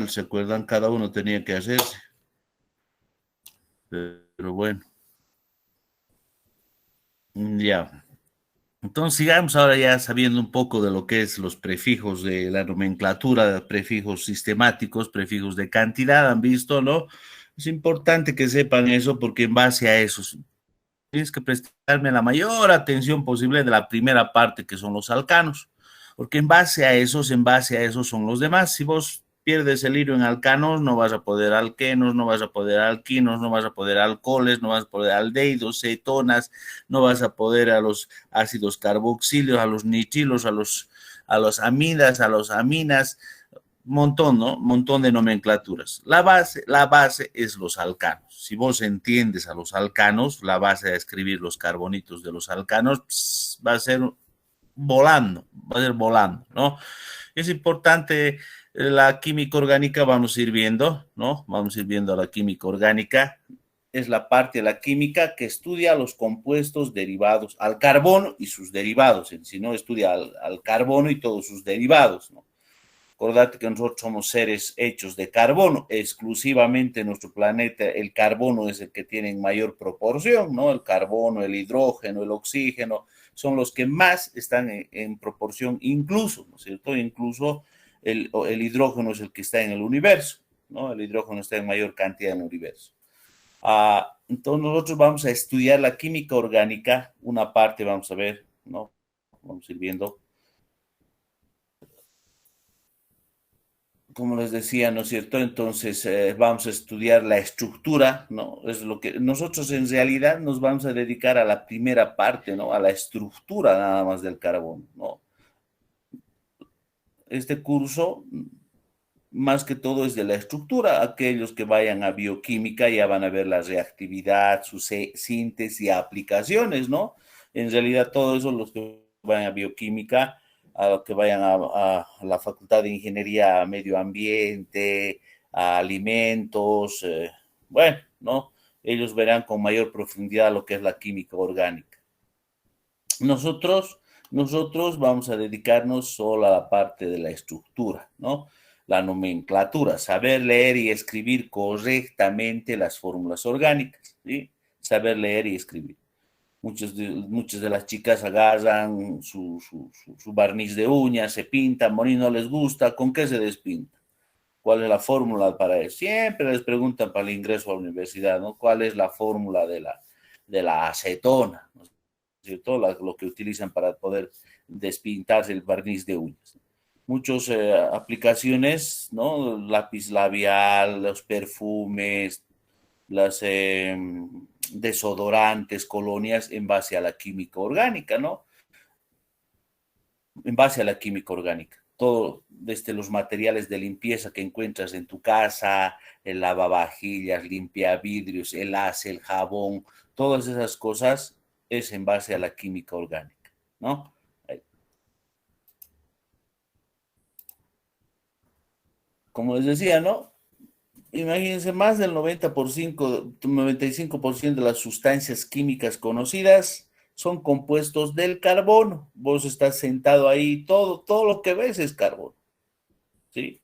¿se acuerdan? Cada uno tenía que hacerse. Pero bueno, ya. Entonces sigamos ahora ya sabiendo un poco de lo que es los prefijos de la nomenclatura, prefijos sistemáticos, prefijos de cantidad, han visto, ¿no? Es importante que sepan eso porque en base a eso tienes que prestarme la mayor atención posible de la primera parte que son los alcanos, porque en base a esos son los demás. Si vos pierdes el hilo en alcanos, no vas a poder alquenos, no vas a poder alquinos, no vas a poder alcoholes, no vas a poder aldehídos, cetonas, no vas a poder a los ácidos carboxíleos, a los nitrilos, a los amidas, a los aminas, montón, ¿no? Montón de nomenclaturas. La base es los alcanos. Si vos entiendes a los alcanos, la base de escribir los carbonitos de los alcanos, va a ser volando, va a ser volando, ¿no? Es importante la química orgánica, vamos a ir viendo, ¿no? Vamos a ir viendo la química orgánica. Es la parte de la química que estudia los compuestos derivados al carbono y sus derivados, si no estudia al carbono y todos sus derivados, ¿no? Acordate que nosotros somos seres hechos de carbono, exclusivamente en nuestro planeta el carbono es el que tiene en mayor proporción, ¿no? El carbono, el hidrógeno, el oxígeno, son los que más están en proporción, incluso, ¿no es cierto? Incluso el hidrógeno es el que está en el universo, ¿no? El hidrógeno está en mayor cantidad en el universo. Entonces nosotros vamos a estudiar la química orgánica, una parte vamos a ver, ¿no? Vamos a ir viendo. Como les decía, ¿no es cierto? Entonces vamos a estudiar la estructura, ¿no? Es lo que nosotros en realidad nos vamos a dedicar a la primera parte, ¿no? A la estructura nada más del carbono, ¿no? Este curso, más que todo, es de la estructura. Aquellos que vayan a bioquímica ya van a ver la reactividad, su síntesis y aplicaciones, ¿no? En realidad, todo eso, los que vayan a bioquímica, a los que vayan a la Facultad de Ingeniería, Medio Ambiente, a Alimentos, bueno, ¿no? Ellos verán con mayor profundidad lo que es la química orgánica. Nosotros, nosotros vamos a dedicarnos solo a la parte de la estructura, ¿no? La nomenclatura, saber leer y escribir correctamente las fórmulas orgánicas, ¿sí? Saber leer y escribir. Muchas de las chicas agarran su barniz de uñas, se pintan, morir no les gusta, ¿con qué se despinta? ¿Cuál es la fórmula para eso? Siempre les preguntan para el ingreso a la universidad, ¿no? ¿Cuál es la fórmula de la acetona? ¿No? ¿Cierto? Lo que utilizan para poder despintarse el barniz de uñas. Muchas aplicaciones, ¿no? Lápiz labial, los perfumes, las desodorantes, colonias, en base a la química orgánica, ¿no? En base a la química orgánica. Todo, desde los materiales de limpieza que encuentras en tu casa, el lavavajillas, limpia vidrios, el ace, el jabón, todas esas cosas es en base a la química orgánica, ¿no? Como les decía, ¿no? Imagínense, más del 95% de las sustancias químicas conocidas son compuestos del carbono. Vos estás sentado ahí, todo lo que ves es carbono, ¿sí?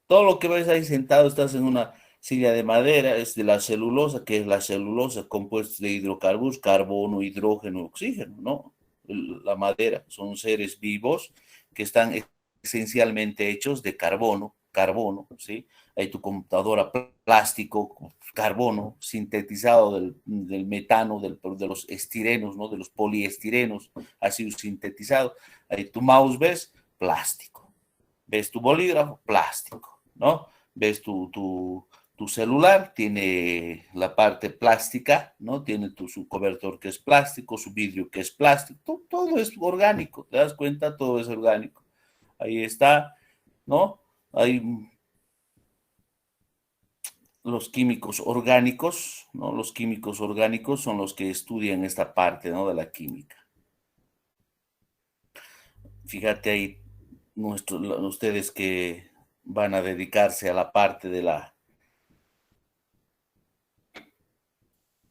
Todo lo que ves ahí sentado, estás en una silla de madera, es de la celulosa, que es la celulosa, compuesta de hidrocarburos, carbono, hidrógeno, oxígeno, ¿no? La madera, son seres vivos que están esencialmente hechos de carbono, ¿sí? Hay tu computadora plástico, carbono, sintetizado del metano, de los estirenos, ¿no? De los poliestirenos, ha sido sintetizado. Hay tu mouse, ¿ves? Plástico. ¿Ves tu bolígrafo? Plástico, ¿no? ¿Ves tu celular? Tiene la parte plástica, ¿no? Tiene su cobertor que es plástico, su vidrio que es plástico, todo es orgánico, ¿te das cuenta? Todo es orgánico. Ahí está, ¿no? Hay los químicos orgánicos, ¿no? Los químicos orgánicos son los que estudian esta parte, ¿no? De la química. Fíjate ahí, ustedes que van a dedicarse a la parte de la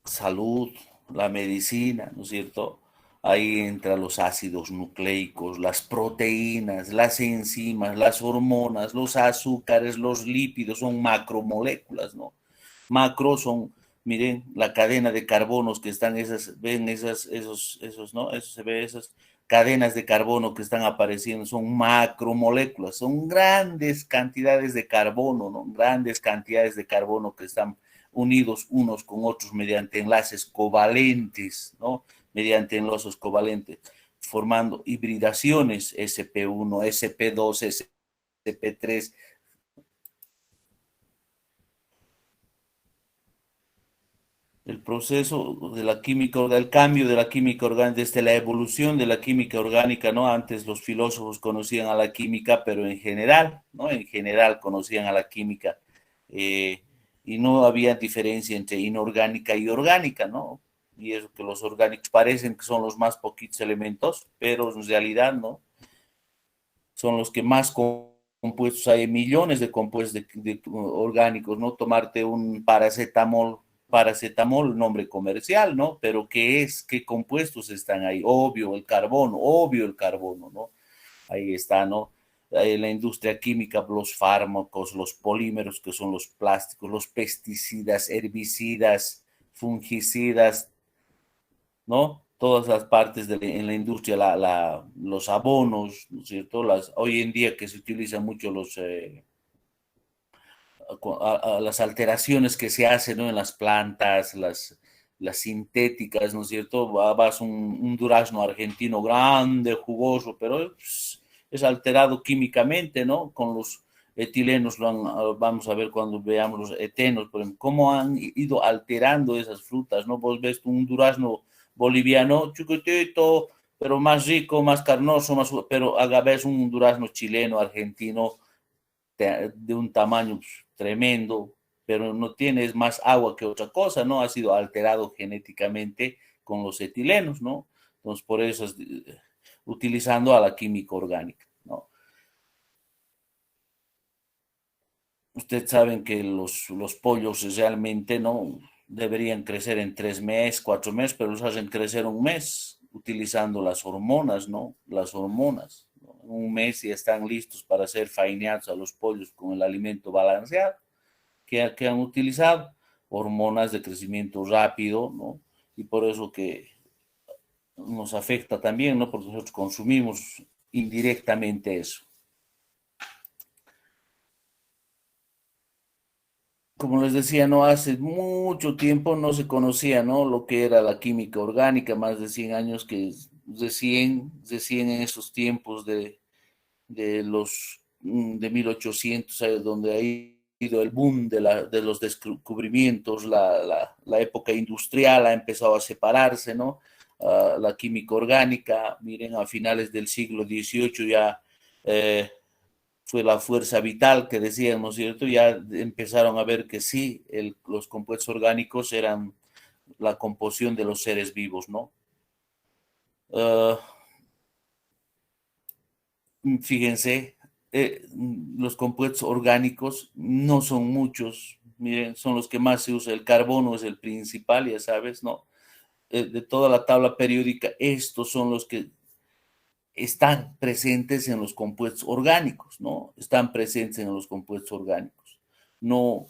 salud, la medicina, ¿no es cierto? Ahí entra los ácidos nucleicos, las proteínas, las enzimas, las hormonas, los azúcares, los lípidos, son macromoléculas, ¿no? Macro son, miren, la cadena de carbonos que están esas, ven esos, ¿no? Eso se ve, esas cadenas de carbono que están apareciendo, son macromoléculas, son grandes cantidades de carbono, ¿no? Grandes cantidades de carbono que están unidos unos con otros mediante enlaces covalentes, ¿no? Mediante enlaces covalentes, formando hibridaciones sp1, sp2, sp3. El proceso de la química, del cambio de la química orgánica, desde la evolución de la química orgánica, ¿no? Antes los filósofos conocían a la química, pero en general, ¿no? En general conocían a la química, eh, y no había diferencia entre inorgánica y orgánica, ¿no? Y eso que los orgánicos parecen que son los más poquitos elementos, pero en realidad, ¿no? Son los que más compuestos hay, millones de compuestos de orgánicos, ¿no? Tomarte un paracetamol, nombre comercial, ¿no? Pero ¿qué es? ¿Qué compuestos están ahí? Obvio el carbono, ¿no? Ahí está, ¿no? La industria química, los fármacos, los polímeros, que son los plásticos, los pesticidas, herbicidas, fungicidas, ¿no? Todas las partes en la industria, los abonos, ¿no es cierto? Hoy en día que se utilizan mucho las alteraciones que se hacen, ¿no? En las plantas, las sintéticas, ¿no es cierto? Vas un durazno argentino grande, jugoso, pero es alterado químicamente, ¿no? Con los etilenos, vamos a ver cuando veamos los etenos, por ejemplo, cómo han ido alterando esas frutas, ¿no? Vos ves un durazno boliviano, chiquitito, pero más rico, más carnoso, pero ves un durazno chileno, argentino, de un tamaño tremendo, pero no tienes más agua que otra cosa, ¿no? Ha sido alterado genéticamente con los etilenos, ¿no? Entonces, por eso es utilizando a la química orgánica, ¿no? Ustedes saben que los pollos realmente no deberían crecer en 3 meses, 4 meses, pero los hacen crecer un mes utilizando las hormonas, ¿no? Las hormonas, ¿no? Un mes y están listos para ser faineados a los pollos con el alimento balanceado que han utilizado, hormonas de crecimiento rápido, ¿no? Y por eso que nos afecta también, ¿no? Porque nosotros consumimos indirectamente eso. Como les decía, no hace mucho tiempo no se conocía, ¿no? Lo que era la química orgánica, más de 100 años que recién en esos tiempos de los de 1800, donde ha ido el boom de los descubrimientos, la época industrial ha empezado a separarse, ¿no? La química orgánica, miren, a finales del siglo XVIII ya eh, fue la fuerza vital que decían, ¿no es cierto? Ya empezaron a ver que sí, los compuestos orgánicos eran la composición de los seres vivos, ¿no? Uh, Fíjense, los compuestos orgánicos no son muchos, miren, son los que más se usa. El carbono es el principal, ya sabes, ¿no? De toda la tabla periódica, estos son los que están presentes en los compuestos orgánicos, ¿no? Están presentes en los compuestos orgánicos. No,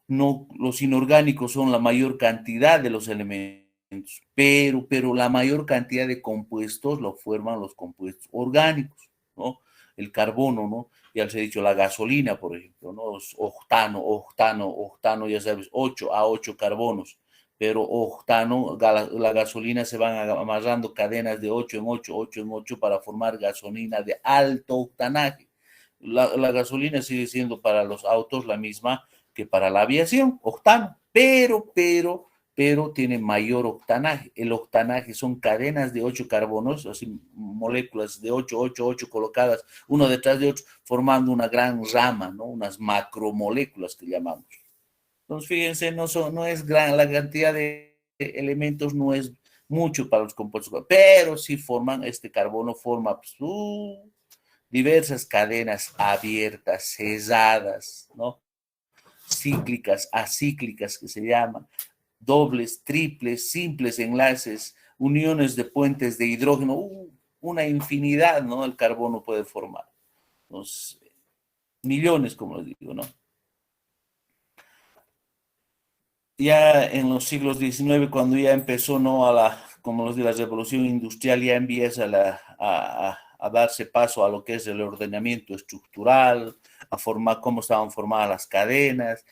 no, los inorgánicos son la mayor cantidad de los elementos, pero la mayor cantidad de compuestos lo forman los compuestos orgánicos, ¿no? El carbono, ¿no? Ya les he dicho, la gasolina, por ejemplo, ¿no? Octano, ya sabes, 8 carbonos, pero octano, la gasolina se van amarrando cadenas de 8 en 8, 8 en 8 para formar gasolina de alto octanaje. La gasolina sigue siendo para los autos la misma que para la aviación, octano, pero tiene mayor octanaje. El octanaje son cadenas de 8 carbonos, así moléculas de 8, 8, 8 colocadas uno detrás de otro, formando una gran rama, ¿no? Unas macromoléculas que llamamos. Entonces, fíjense, no es gran, la cantidad de elementos no es mucho para los compuestos, pero sí forman, este carbono forma pues, diversas cadenas abiertas, cesadas, ¿no? Cíclicas, acíclicas que se llaman, dobles, triples, simples enlaces, uniones de puentes de hidrógeno, una infinidad, ¿no? El carbono puede formar. Entonces, millones, como les digo, ¿no? Ya en los siglos XIX, cuando ya empezó, ¿no? Como los de la revolución industrial, ya empieza a darse paso a lo que es el ordenamiento estructural, a formar cómo estaban formadas las cadenas,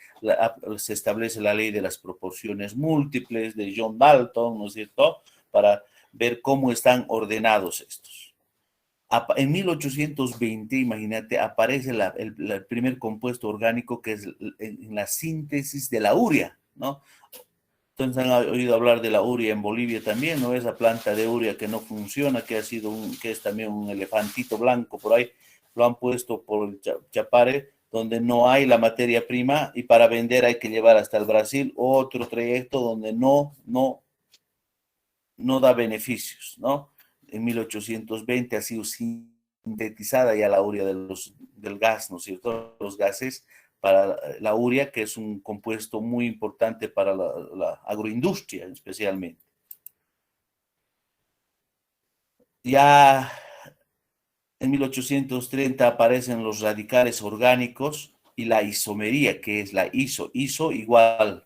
se establece la ley de las proporciones múltiples de John Dalton, ¿no es cierto? Para ver cómo están ordenados estos. En 1820, imagínate, aparece el primer compuesto orgánico que es en la síntesis de la urea, ¿no? Entonces han oído hablar de la urea en Bolivia también, ¿no? Esa planta de urea que no funciona, que es también un elefantito blanco por ahí, lo han puesto por el Chapare, donde no hay la materia prima y para vender hay que llevar hasta el Brasil otro trayecto donde no da beneficios, ¿no? En 1820 ha sido sintetizada ya la urea del gas, ¿no es cierto? Los gases para la urea, que es un compuesto muy importante para la agroindustria especialmente. Ya en 1830 aparecen los radicales orgánicos y la isomería, que es la iso igual,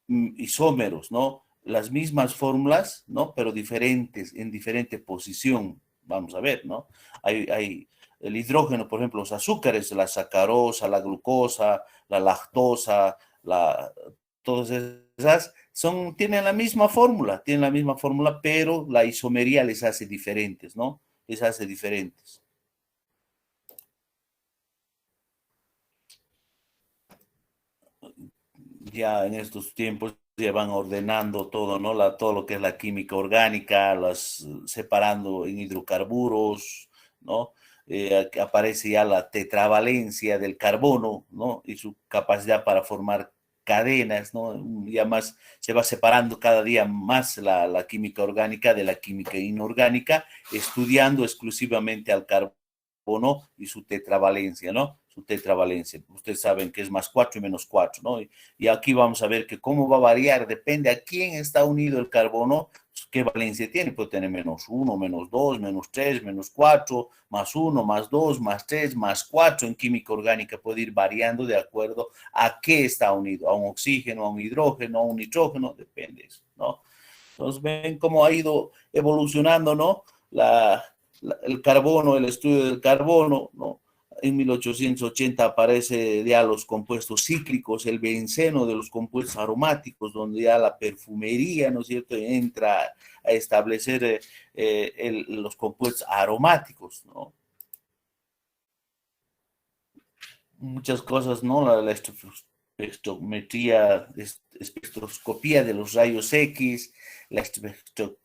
isómeros, ¿no? Las mismas fórmulas, ¿no? Pero diferentes, en diferente posición, vamos a ver, ¿no? Hay el hidrógeno, por ejemplo, los azúcares, la sacarosa, la glucosa, la lactosa, todas esas tienen la misma fórmula, pero la isomería les hace diferentes, ¿no? Les hace diferentes. Ya en estos tiempos ya van ordenando todo, ¿no? Todo lo que es la química orgánica, separando en hidrocarburos, ¿no? Aparece ya la tetravalencia del carbono, ¿no? Y su capacidad para formar cadenas, ¿no? Ya más se va separando cada día más la química orgánica de la química inorgánica, estudiando exclusivamente al carbono y su tetravalencia, ¿no? Su tetravalencia. Ustedes saben que es más 4 y menos 4, ¿no? Y aquí vamos a ver que cómo va a variar, depende a quién está unido el carbono, qué valencia tiene. Puede tener -1, -2, -3, -4, +1, +2, +3, +4 en química orgánica. Puede ir variando de acuerdo a qué está unido, a un oxígeno, a un hidrógeno, a un nitrógeno, depende de eso, ¿no? Entonces ven cómo ha ido evolucionando, ¿no? El carbono, el estudio del carbono, ¿no? En 1880 aparece ya los compuestos cíclicos, el benceno de los compuestos aromáticos, donde ya la perfumería, ¿no es cierto?, entra a establecer los compuestos aromáticos, ¿no? Muchas cosas, ¿no? La espectrometría, espectroscopía de los rayos X, la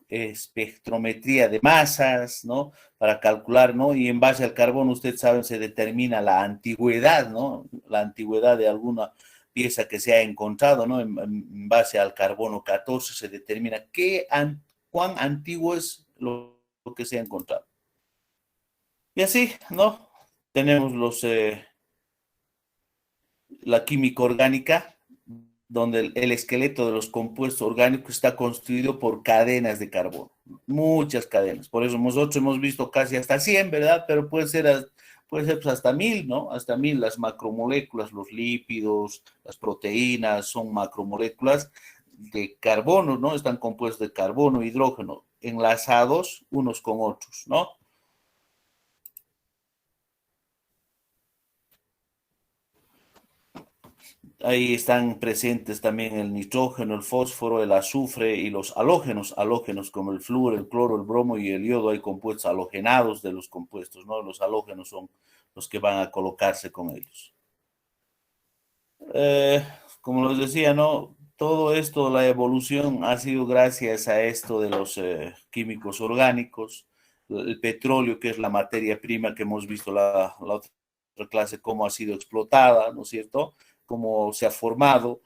espectrometría de masas, ¿no? Para calcular, ¿no? Y en base al carbono, usted sabe, se determina la antigüedad, ¿no? La antigüedad de alguna pieza que se ha encontrado, ¿no? En base al carbono 14 se determina cuán antiguo es lo que se ha encontrado. Y así, ¿no? Tenemos la química orgánica, donde el esqueleto de los compuestos orgánicos está construido por cadenas de carbono, muchas cadenas. Por eso nosotros hemos visto casi hasta 100, ¿verdad? Pero puede ser pues hasta 1000, ¿no? Hasta 1000 las macromoléculas, los lípidos, las proteínas, son macromoléculas de carbono, ¿no? Están compuestos de carbono, hidrógeno, enlazados unos con otros, ¿no? Ahí están presentes también el nitrógeno, el fósforo, el azufre y los halógenos como el flúor, el cloro, el bromo y el yodo. Hay compuestos halogenados de los compuestos, ¿no? Los halógenos son los que van a colocarse con ellos. Eh, Como les decía, ¿no? Todo esto, la evolución ha sido gracias a esto de los químicos orgánicos, el petróleo, que es la materia prima que hemos visto la otra clase, cómo ha sido explotada, ¿no es cierto? Cómo se ha formado.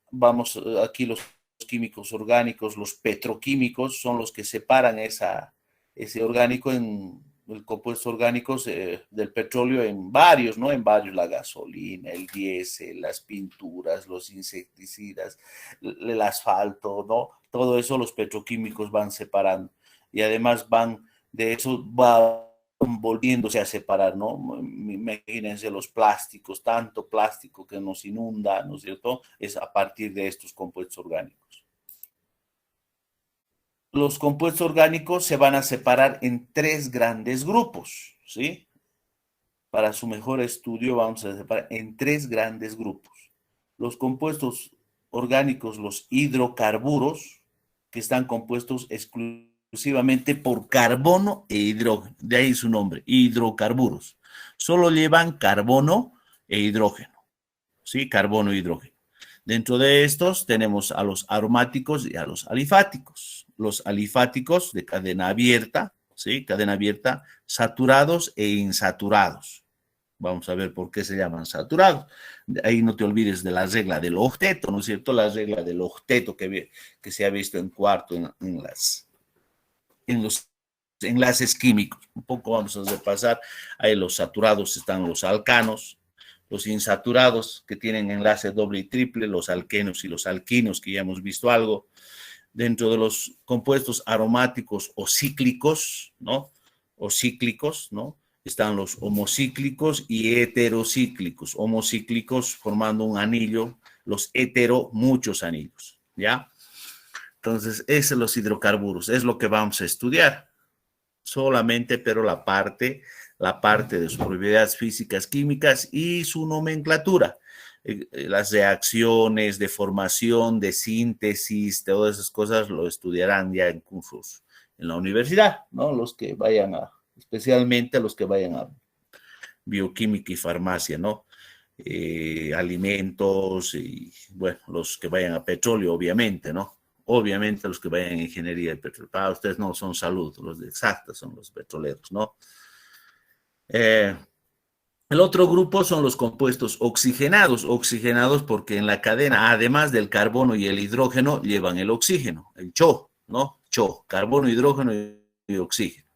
Vamos, aquí los químicos orgánicos, los petroquímicos, son los que separan ese orgánico compuestos orgánicos del petróleo en varios, ¿no? En varios, la gasolina, el diésel, las pinturas, los insecticidas, el asfalto, ¿no? Todo eso los petroquímicos van separando y además de eso va volviéndose a separar, ¿no? Imagínense los plásticos, tanto plástico que nos inunda, ¿no es cierto? Es a partir de estos compuestos orgánicos. Los compuestos orgánicos se van a separar en tres grandes grupos, ¿sí? Para su mejor estudio vamos a separar en tres grandes grupos. Los compuestos orgánicos, los hidrocarburos, que están compuestos exclusivamente por carbono e hidrógeno. De ahí su nombre, hidrocarburos. Solo llevan carbono e hidrógeno, ¿sí? Carbono e hidrógeno. Dentro de estos tenemos a los aromáticos y a los alifáticos. Los alifáticos de cadena abierta, ¿sí? Cadena abierta, saturados e insaturados. Vamos a ver por qué se llaman saturados. Ahí no te olvides de la regla del octeto, ¿no es cierto? La regla del octeto que se ha visto en cuarto en los enlaces químicos. Un poco vamos a repasar. Ahí los saturados están los alcanos, los insaturados que tienen enlace doble y triple, los alquenos y los alquinos, que ya hemos visto algo. Dentro de los compuestos aromáticos o cíclicos, ¿no? O cíclicos, ¿no? Están los homocíclicos y heterocíclicos. Homocíclicos formando un anillo, los hetero, muchos anillos, ¿ya? Entonces, esos son los hidrocarburos, es lo que vamos a estudiar. Solamente, pero la parte de sus propiedades físicas, químicas y su nomenclatura. Las reacciones de formación, de síntesis, todas esas cosas lo estudiarán ya en cursos en la universidad, ¿no? Los que vayan especialmente los que vayan a bioquímica y farmacia, ¿no? Alimentos y, bueno, los que vayan a petróleo, obviamente, ¿no? Obviamente los que vayan a ingeniería de petróleo. Para ustedes no son salud, los de exactas son los petroleros, ¿no? El otro grupo son los compuestos oxigenados, oxigenados porque en la cadena, además del carbono y el hidrógeno, llevan el oxígeno, el CHO, ¿no? CHO, carbono, hidrógeno y oxígeno.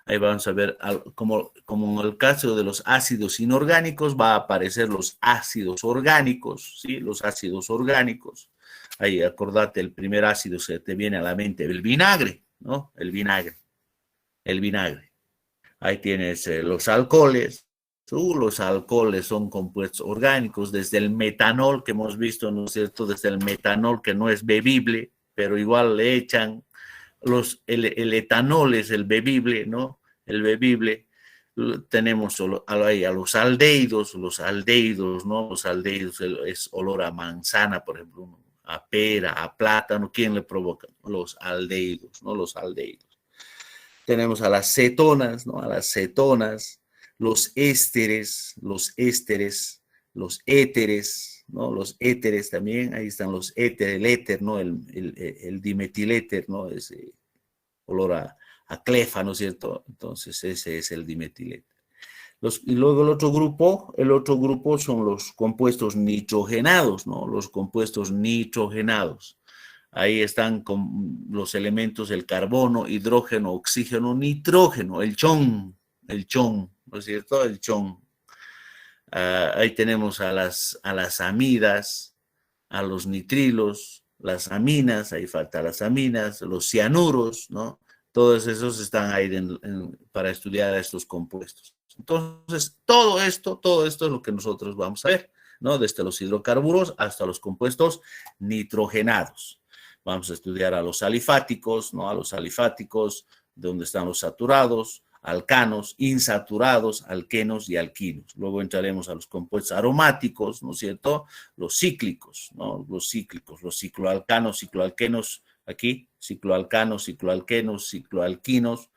Ahí vamos a ver, como en el caso de los ácidos inorgánicos, va a aparecer los ácidos orgánicos, ¿sí? Los ácidos orgánicos. Ahí, acordate, el primer ácido se te viene a la mente, el vinagre, ¿no? El vinagre. Ahí tienes los alcoholes. Los alcoholes son compuestos orgánicos, desde el metanol que hemos visto, ¿no es cierto? Desde el metanol que no es bebible, pero igual le echan el etanol es el bebible, ¿no? El bebible. Tenemos ahí a los aldehídos, ¿no? Los aldehídos es olor a manzana, por ejemplo, a pera, a plátano. ¿Quién le provoca? Los aldehídos, ¿no? Los aldehídos. Tenemos a las cetonas, ¿no? A las cetonas, los ésteres, los éteres, ¿no? Los éteres también, ahí están los éteres, el éter, ¿no? El dimetiléter, ¿no? Ese olor a clefa, ¿no es cierto? Entonces ese es el dimetiléter. Y luego el otro grupo son los compuestos nitrogenados, ¿no? Los compuestos nitrogenados. Ahí están los elementos del carbono, hidrógeno, oxígeno, nitrógeno, el chon, ¿no es cierto? El chon. Ahí tenemos a las amidas, a los nitrilos, las aminas, ahí faltan las aminas, los cianuros, ¿no? Todos esos están ahí para estudiar estos compuestos. Entonces, todo esto es lo que nosotros vamos a ver, ¿no? Desde los hidrocarburos hasta los compuestos nitrogenados. Vamos a estudiar a los alifáticos, ¿no? A los alifáticos, donde están los saturados, alcanos, insaturados, alquenos y alquinos. Luego entraremos a los compuestos aromáticos, ¿no es cierto? Los cíclicos, ¿no? Los cicloalcanos, cicloalquenos, aquí, cicloalcanos, cicloalquenos, cicloalquinos,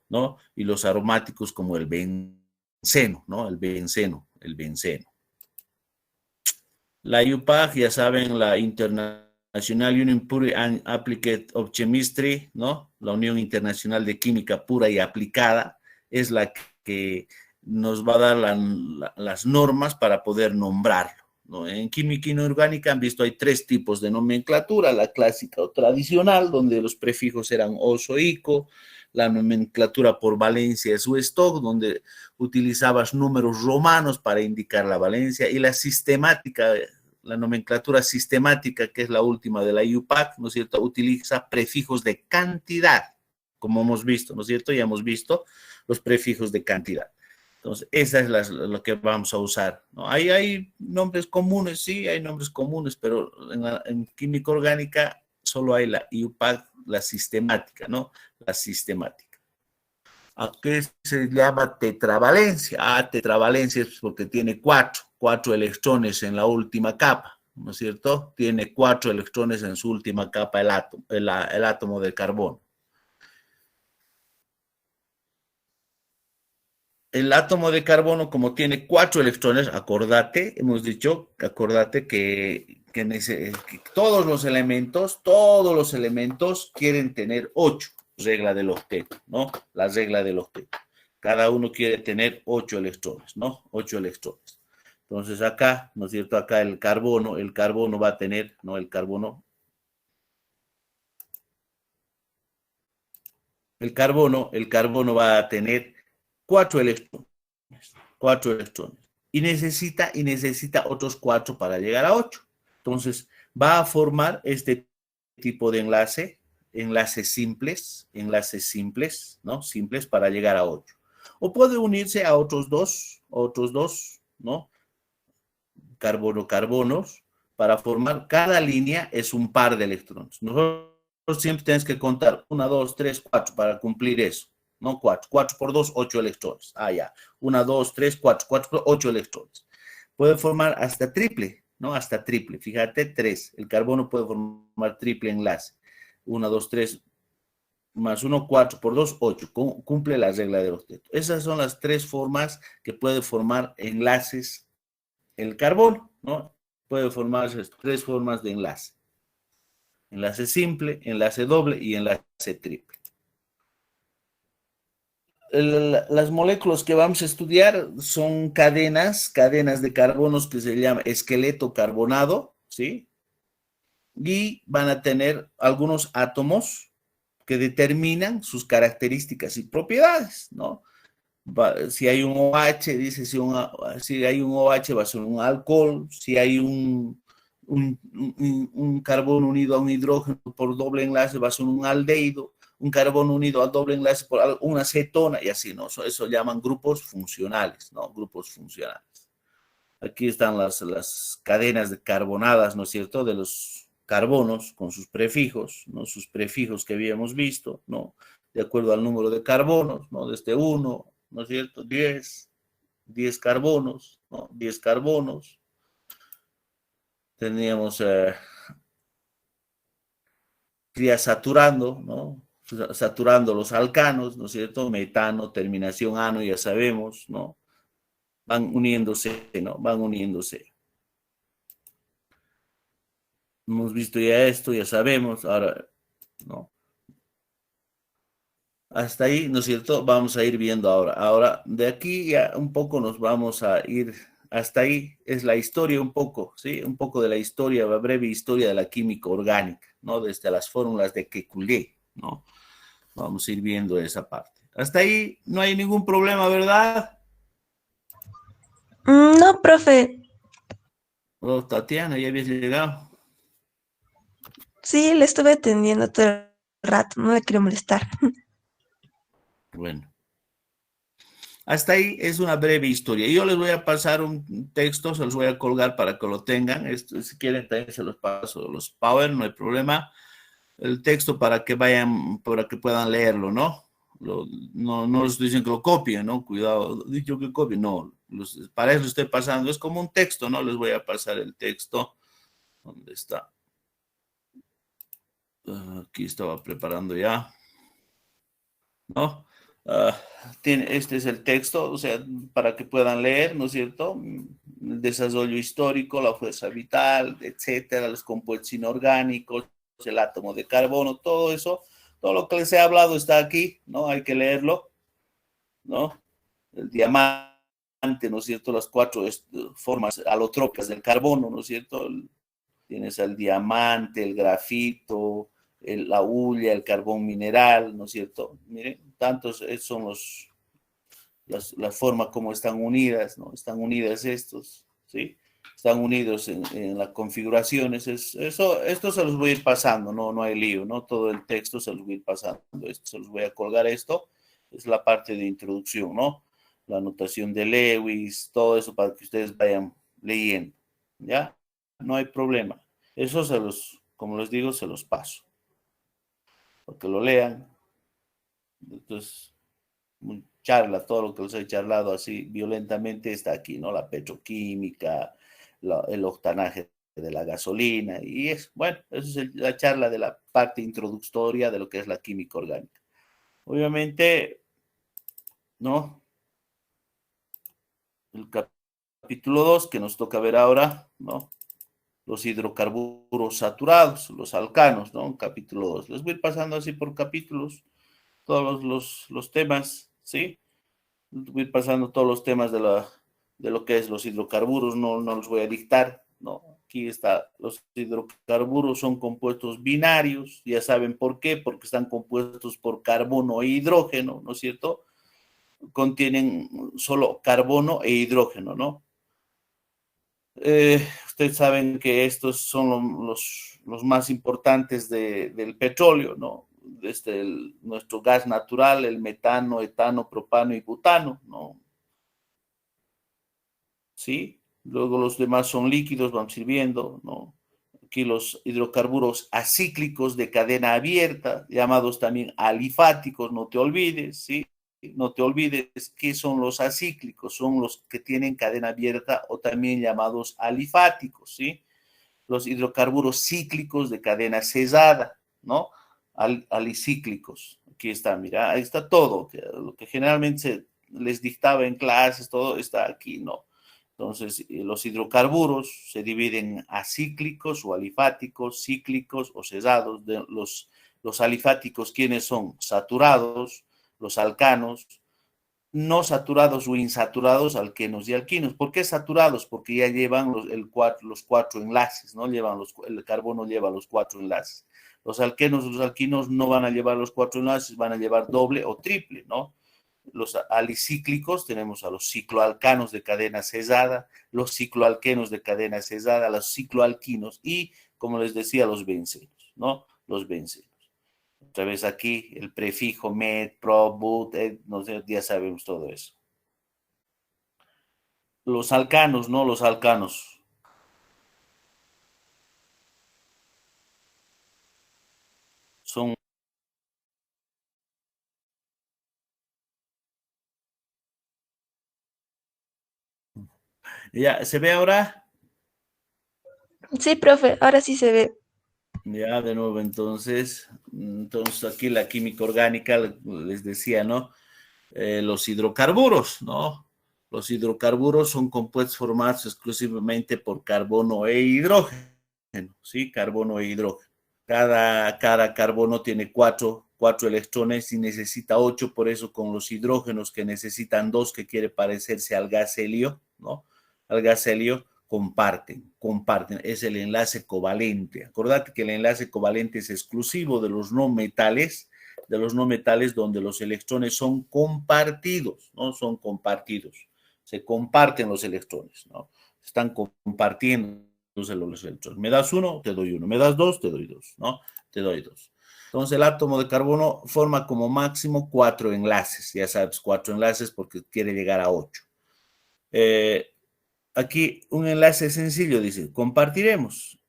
¿no? Y los aromáticos como el benceno, ¿no? El benceno. La IUPAC, ya saben, la International Union Pure and Applied of Chemistry, ¿no? La Unión Internacional de Química Pura y Aplicada, es la que nos va a dar las normas para poder nombrarlo, ¿no? En química inorgánica han visto hay 3 tipos de nomenclatura, la clásica o tradicional, donde los prefijos eran os o ico, la nomenclatura por valencia es o stock, donde utilizabas números romanos para indicar la valencia, y la sistemática, la nomenclatura sistemática, que es la última de la IUPAC, ¿no es cierto?, utiliza prefijos de cantidad, como hemos visto, ¿no es cierto? Ya hemos visto los prefijos de cantidad. Entonces, esa es lo que vamos a usar, ¿no? Hay nombres comunes, sí, hay nombres comunes, pero en química orgánica solo hay la IUPAC, la sistemática, ¿no? La sistemática. ¿A qué se llama tetravalencia? Ah, tetravalencia es porque tiene cuatro electrones en la última capa, ¿no es cierto? Tiene 4 electrones en su última capa el átomo de carbono. El átomo de carbono, como tiene 4 electrones, hemos dicho, acordate que todos los elementos quieren tener 8, regla del octeto, ¿no? La regla del octeto. Cada uno quiere tener 8 electrones, ¿no? 8 electrones. Entonces acá, ¿no es cierto? Acá el carbono va a tener, ¿no? El carbono va a tener 4 electrones. 4 electrones. Y necesita otros 4 para llegar a 8. Entonces, va a formar este tipo de enlaces simples, ¿no? Simples para llegar a 8. O puede unirse a otros dos, ¿no? Carbonos, para formar, cada línea es un par de electrones. Nosotros siempre tenemos que contar 1, 2, 3, 4 para cumplir eso. No 4. 4 por 2, 8 electrones. Ah, ya. 1, 2, 3, 4. 4 por 8 electrones. Puede formar hasta triple, ¿no? Hasta triple. Fíjate, 3. El carbono puede formar triple enlace. 1, 2, 3 más 1, 4 por 2, 8. Cumple la regla del octeto. Esas son las 3 formas que puede formar enlaces el carbono, ¿no? Puede formarse 3 formas de enlace. Enlace simple, enlace doble y enlace triple. Las moléculas que vamos a estudiar son cadenas de carbonos que se llama esqueleto carbonado, ¿sí? Y van a tener algunos átomos que determinan sus características y propiedades, ¿no? Si hay un OH, dice si hay un OH va a ser un alcohol, si hay un carbono unido a un hidrógeno por doble enlace va a ser un aldehído, un carbono unido a doble enlace por una cetona y así, ¿no? Eso llaman grupos funcionales, ¿no? Grupos funcionales. Aquí están las cadenas de carbonadas, ¿no es cierto?, de los carbonos con sus prefijos, ¿no? Sus prefijos que habíamos visto, ¿no? De acuerdo al número de carbonos, ¿no? Desde 1, ¿no es cierto? 10 carbonos, ¿no? 10 carbonos. Teníamos saturando, ¿no? Saturando los alcanos, ¿no es cierto? Metano, terminación ano, ya sabemos, ¿no? Van uniéndose, ¿no? Van uniéndose. Hemos visto ya esto, ya sabemos, ahora, ¿no? Hasta ahí, ¿no es cierto? Vamos a ir viendo ahora. Ahora, de aquí ya un poco nos vamos a ir, hasta ahí es la historia un poco, ¿sí? Un poco de la historia, la breve historia de la química orgánica, ¿no? Desde las fórmulas de Kekulé, ¿no? Vamos a ir viendo esa parte. Hasta ahí no hay ningún problema, ¿verdad? No, profe. Oh, Tatiana, ya habías llegado. Sí, le estuve atendiendo todo el rato. No le quiero molestar. Bueno. Hasta ahí es una breve historia. Yo les voy a pasar un texto, se los voy a colgar para que lo tengan. Si quieren también se los paso, los Power, no hay problema. El texto para que vayan, para que puedan leerlo, ¿no? No les dicen que lo copien, ¿no? Cuidado, dicho que copien, no. Para eso estoy pasando, es como un texto, ¿no? Les voy a pasar el texto. ¿Dónde está? Aquí estaba preparando ya, ¿no? Uh, este es el texto, o sea, para que puedan leer, ¿no es cierto? El desarrollo histórico, la fuerza vital, etcétera, los compuestos inorgánicos, el átomo de carbono, todo eso, todo lo que les he hablado está aquí, ¿no? Hay que leerlo, ¿no? El diamante, ¿no es cierto? Las cuatro formas alotrópicas del carbono, ¿no es cierto? Tienes el diamante, el grafito, la hulla, el carbón mineral, ¿no es cierto? Miren, tantos son las formas como están unidas, ¿no? Están unidas estos, ¿sí? Están unidos en las configuraciones. Esto se los voy a ir pasando, no hay lío, ¿no? Todo el texto se los voy a ir pasando. Se los voy a colgar esto. Es la parte de introducción, ¿no? La anotación de Lewis, todo eso para que ustedes vayan leyendo, ¿ya? No hay problema. Eso como les digo, se los paso. Para que lo lean. Entonces, charla, todo lo que les he charlado así violentamente está aquí, ¿no? La petroquímica, el octanaje de la gasolina, y bueno, eso es la charla de la parte introductoria de lo que es la química orgánica. Obviamente, ¿no? El capítulo 2 que nos toca ver ahora, ¿no? Los hidrocarburos saturados, los alcanos, ¿no? Capítulo 2. Les voy a ir pasando así por capítulos todos los temas, ¿sí? Voy a ir pasando todos los temas de lo que es los hidrocarburos, no los voy a dictar, ¿no? Aquí está, los hidrocarburos son compuestos binarios, ya saben por qué, porque están compuestos por carbono e hidrógeno, ¿no es cierto? Contienen solo carbono e hidrógeno, ¿no? Ustedes saben que estos son los más importantes del petróleo, ¿no? Nuestro gas natural, el metano, etano, propano y butano, ¿no? ¿Sí? Luego los demás son líquidos, van sirviendo, ¿no? Aquí los hidrocarburos acíclicos de cadena abierta, llamados también alifáticos, no te olvides, ¿sí? No te olvides que son los acíclicos, son los que tienen cadena abierta o también llamados alifáticos, ¿sí? Los hidrocarburos cíclicos de cadena cesada, ¿no? Alicíclicos. Aquí está, mira, ahí está todo, lo que generalmente les dictaba en clases, todo está aquí, ¿no? Entonces, los hidrocarburos se dividen en acíclicos o alifáticos, cíclicos o cesados. Los alifáticos, ¿quiénes son? Saturados, los alcanos, no saturados o insaturados, alquenos y alquinos. ¿Por qué saturados? Porque ya llevan los cuatro enlaces, ¿no? El carbono lleva los cuatro enlaces. Los alquenos y los alquinos no van a llevar los cuatro enlaces, van a llevar doble o triple, ¿no? Los alicíclicos, tenemos a los cicloalcanos de cadena cesada, los cicloalquenos de cadena cesada, los cicloalquinos y, como les decía, los bencenos, ¿no? Los bencenos. Otra vez aquí el prefijo met, pro, but, no sé, ya sabemos todo eso. Los alcanos, ¿no? Los alcanos. Son. Ya, ¿se ve ahora? Sí, profe, ahora sí se ve. Ya, de nuevo, entonces aquí la química orgánica, les decía, ¿no? Los hidrocarburos, ¿no? Los hidrocarburos son compuestos formados exclusivamente por carbono e hidrógeno, ¿sí? Carbono e hidrógeno. Cada carbono tiene cuatro electrones y necesita 8, por eso con los hidrógenos que necesitan 2, que quiere parecerse al gas helio, ¿no? Al gas helio, comparten, es el enlace covalente. Acordate que el enlace covalente es exclusivo de los no metales, donde los electrones son compartidos, ¿no? Son compartidos, se comparten los electrones, ¿no? Están compartiendo los electrones. Me das uno, te doy uno. Me das dos, te doy dos, ¿no? Te doy dos. Entonces el átomo de carbono forma como máximo 4 enlaces, ya sabes, 4 enlaces porque quiere llegar a 8. Aquí un enlace sencillo dice, compartiremos.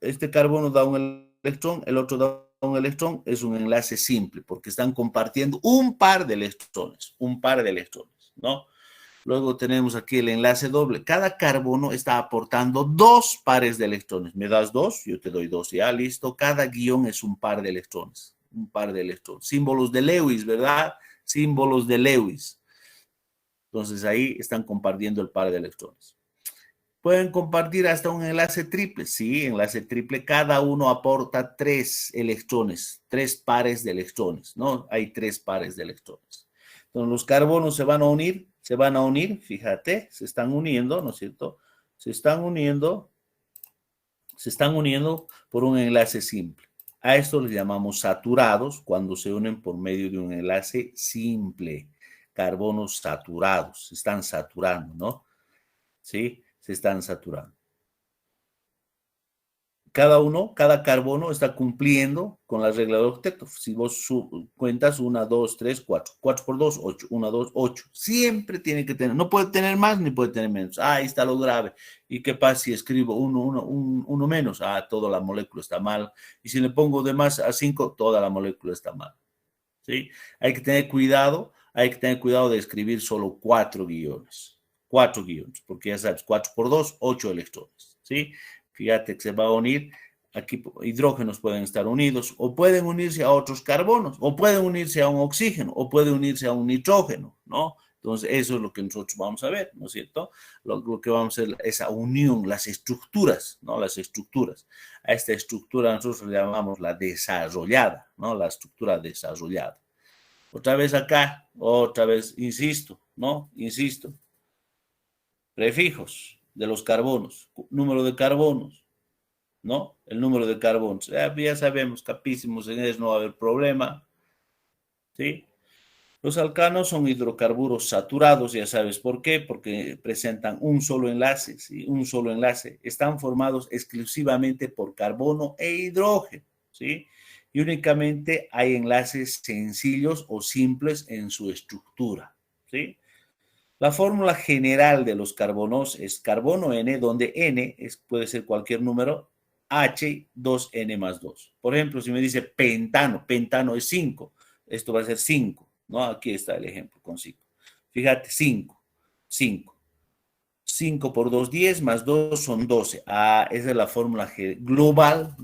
Este carbono da un electrón, el otro da un electrón, es un enlace simple porque están compartiendo un par de electrones, ¿no? Luego tenemos aquí el enlace doble. Cada carbono está aportando 2 pares de electrones. Me das 2, yo te doy 2. Ya, listo. Cada guión es un par de electrones. Un par de electrones. Símbolos de Lewis, ¿verdad? Símbolos de Lewis. Entonces ahí están compartiendo el par de electrones. Pueden compartir hasta un enlace triple. Sí, enlace triple. Cada uno aporta 3 electrones, 3 pares de electrones, ¿no? Hay 3 pares de electrones. Entonces los carbonos se van a unir se van a unir, fíjate, se están uniendo, ¿no es cierto? Se están uniendo por un enlace simple. A esto les llamamos saturados cuando se unen por medio de un enlace simple. Carbonos saturados, se están saturando, ¿no? ¿Sí? Se están saturando. Cada carbono está cumpliendo con la regla del octeto. Si vos cuentas 1, 2, 3, 4. 4 por 2, 8. 1, 2, 8. Siempre tiene que tener, no puede tener más ni puede tener menos. Ahí está lo grave. ¿Y qué pasa si escribo 1 menos? Toda la molécula está mal. Y si le pongo de más a 5, toda la molécula está mal. ¿Sí? Hay que tener cuidado de escribir solo 4 guiones. 4 guiones, porque ya sabes, 4 por 2, 8 electrones. ¿Sí? Fíjate que se va a unir, aquí hidrógenos pueden estar unidos, o pueden unirse a otros carbonos, o pueden unirse a un oxígeno, o pueden unirse a un nitrógeno, ¿no? Entonces, eso es lo que nosotros vamos a ver, ¿no es cierto? Lo que vamos a hacer, esa unión, las estructuras, ¿no? Las estructuras. A esta estructura nosotros le llamamos la desarrollada, ¿no? La estructura desarrollada. Otra vez acá, otra vez, insisto, ¿no? Insisto. Prefijos de los carbonos, número de carbonos, ¿no? El número de carbonos. Ya sabemos, capísimos, en eso no va a haber problema, ¿sí? Los alcanos son hidrocarburos saturados, ya sabes por qué, porque presentan un solo enlace, ¿sí? Un solo enlace. Están formados exclusivamente por carbono e hidrógeno, ¿sí? Y únicamente hay enlaces sencillos o simples en su estructura, ¿sí? La fórmula general de los carbonos es carbono N, donde N puede ser cualquier número, H, 2N más 2. Por ejemplo, si me dice pentano, pentano es 5, esto va a ser 5, ¿no? Aquí está el ejemplo con 5. Fíjate, 5, 5. 5 por 2, 10, más 2 son 12. Esa es la fórmula global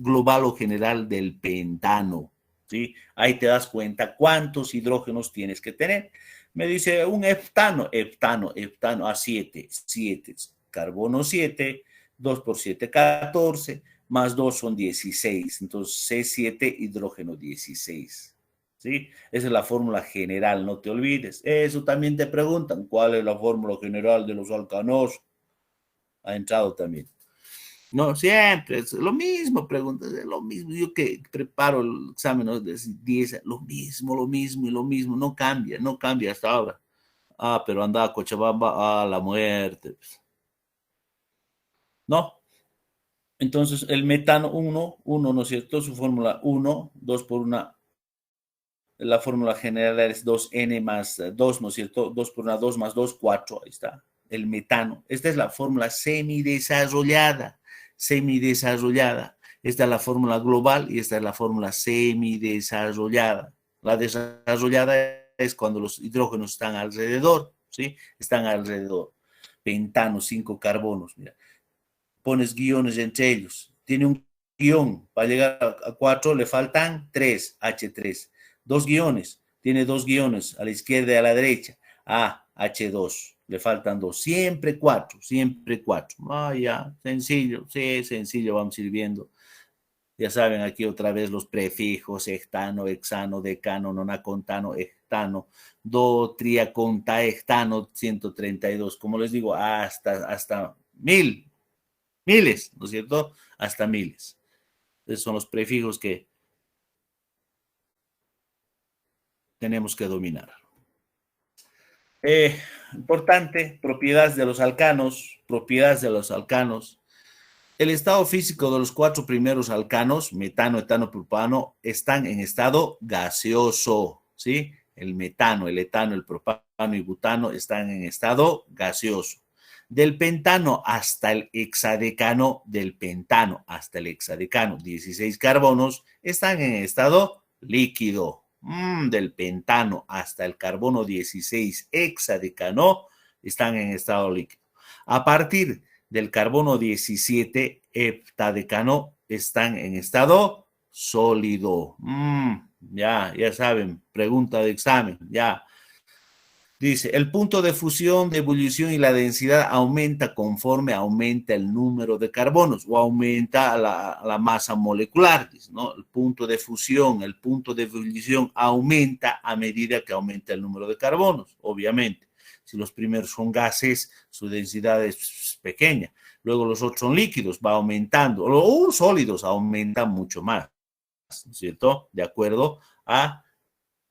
o general del pentano, ¿sí? Ahí te das cuenta cuántos hidrógenos tienes que tener. Me dice un heptano, 7, 7, carbono 7, 2 por 7, 14, más 2 son 16, entonces C7, hidrógeno 16, ¿sí? Esa es la fórmula general, no te olvides. Eso también te preguntan, ¿cuál es la fórmula general de los alcanos? Ha entrado también. No, siempre, es lo mismo, preguntas, es lo mismo. Yo que preparo el examen, ¿no? De 10, lo mismo y lo mismo, no cambia hasta ahora. Pero anda a Cochabamba, la muerte. No, entonces el metano 1, ¿no es cierto? Su fórmula 1, 2 por 1, la fórmula general es 2N más 2, ¿no es cierto? 2 por 1, 2 más 2, 4, ahí está, el metano. Esta es la fórmula semidesarrollada. Esta es la fórmula global y esta es la fórmula semidesarrollada. La desarrollada es cuando los hidrógenos están alrededor, ¿sí? Están alrededor. Pentano, 5 carbonos, mira. Pones guiones entre ellos. Tiene un guión, para llegar a 4 le faltan 3, H3. 2 guiones, tiene 2 guiones a la izquierda y a la derecha. H2, le faltan 2. Siempre 4. Ya, sencillo, sí, sencillo, vamos a ir viendo. Ya saben, aquí otra vez los prefijos, hectano, hexano, decano, nonacontano, hectano, do, triaconta, hectano, 132. Como les digo, hasta 1000. Miles, ¿no es cierto? Hasta miles. Esos son los prefijos que tenemos que dominar. Importante, propiedades de los alcanos. El estado físico de los 4 primeros alcanos, metano, etano, propano, están en estado gaseoso, ¿sí? El metano, el etano, el propano y butano están en estado gaseoso. Del pentano hasta el hexadecano, 16 carbonos, están en estado líquido. Del pentano hasta el carbono 16 hexadecano, están en estado líquido. A partir del carbono 17 heptadecano, están en estado sólido. Ya saben, pregunta de examen, ya. Dice, el punto de fusión, de ebullición y la densidad aumenta conforme aumenta el número de carbonos o aumenta la masa molecular, ¿no? El punto de fusión, el punto de ebullición aumenta a medida que aumenta el número de carbonos, obviamente. Si los primeros son gases, su densidad es pequeña. Luego los otros son líquidos, va aumentando. Los sólidos aumentan mucho más, ¿no es cierto? De acuerdo a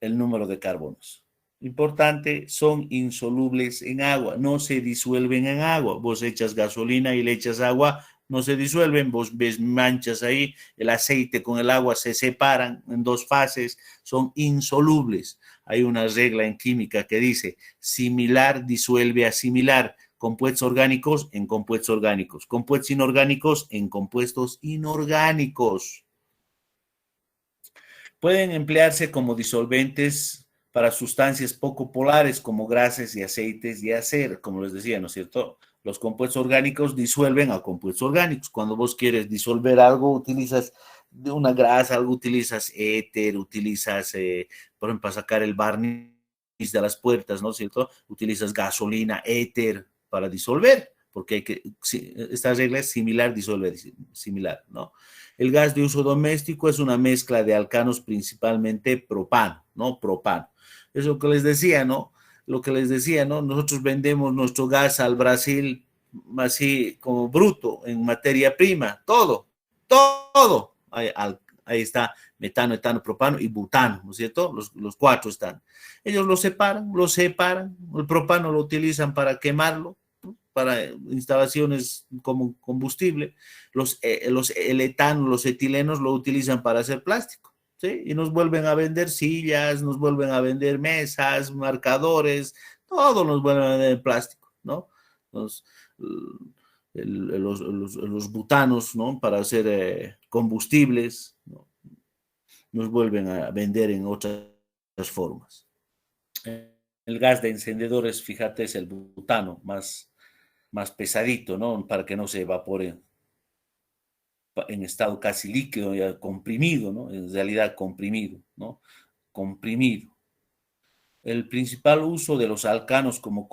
el número de carbonos. Importante, son insolubles en agua, no se disuelven en agua. Vos echas gasolina y le echas agua, no se disuelven, vos ves manchas ahí, el aceite con el agua se separan en dos fases, son insolubles. Hay una regla en química que dice, similar disuelve a similar, compuestos orgánicos en compuestos orgánicos, compuestos inorgánicos en compuestos inorgánicos. Pueden emplearse como disolventes para sustancias poco polares como grasas y aceites y acer, como les decía, ¿no es cierto? Los compuestos orgánicos disuelven a compuestos orgánicos. Cuando vos quieres disolver algo, utilizas de una grasa, algo utilizas éter, utilizas, por ejemplo, para sacar el barniz de las puertas, ¿no es cierto? Utilizas gasolina, éter para disolver, porque hay que, esta regla es similar, disuelve, similar, ¿no? El gas de uso doméstico es una mezcla de alcanos, principalmente propano, ¿no? Propano. Es lo que les decía, ¿no? Lo que les decía, ¿no? Nosotros vendemos nuestro gas al Brasil así como bruto, en materia prima, todo, todo. Ahí está metano, etano, propano y butano, ¿no es cierto? Los cuatro están. Ellos lo separan, el propano lo utilizan para quemarlo, para instalaciones como combustible, el etano, los etilenos lo utilizan para hacer plástico, ¿sí? Y nos vuelven a vender sillas, nos vuelven a vender mesas, marcadores, todo nos vuelven a vender plástico, ¿no? Los, los butanos, ¿no? Para hacer combustibles, ¿no? Nos vuelven a vender en otras formas. El gas de encendedores, fíjate, es el butano más pesadito, ¿no? Para que no se evapore en estado casi líquido, ya comprimido, ¿no? En realidad comprimido, ¿no? Comprimido. El principal uso de los alcanos como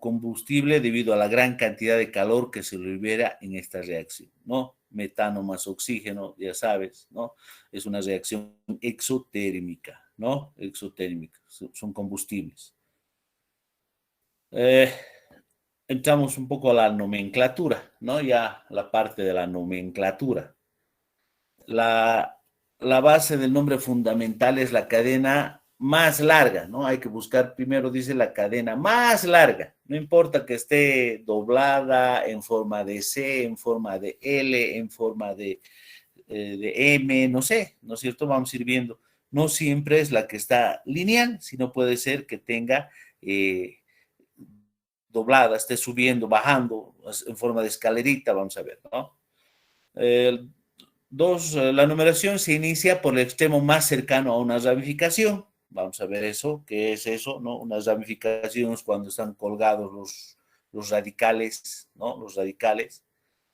combustible debido a la gran cantidad de calor que se libera en esta reacción, ¿no? Metano más oxígeno, ya sabes, ¿no? Es una reacción exotérmica, ¿no? Exotérmica, son combustibles. Entramos un poco a la nomenclatura, ¿no? Ya la parte de la nomenclatura. La, la base del nombre fundamental es la cadena más larga, ¿no? Hay que buscar primero, dice la cadena más larga. No importa que esté doblada en forma de C, en forma de L, en forma de M, no sé, ¿no es cierto? Vamos a ir viendo. No siempre es la que está lineal, sino puede ser que tenga doblada, esté subiendo, bajando, en forma de escalerita, vamos a ver, ¿no? Eh, la numeración se inicia por el extremo más cercano a una ramificación. Vamos a ver eso, ¿qué es eso? ¿No? Unas ramificaciones cuando están colgados los radicales, ¿no? Los radicales.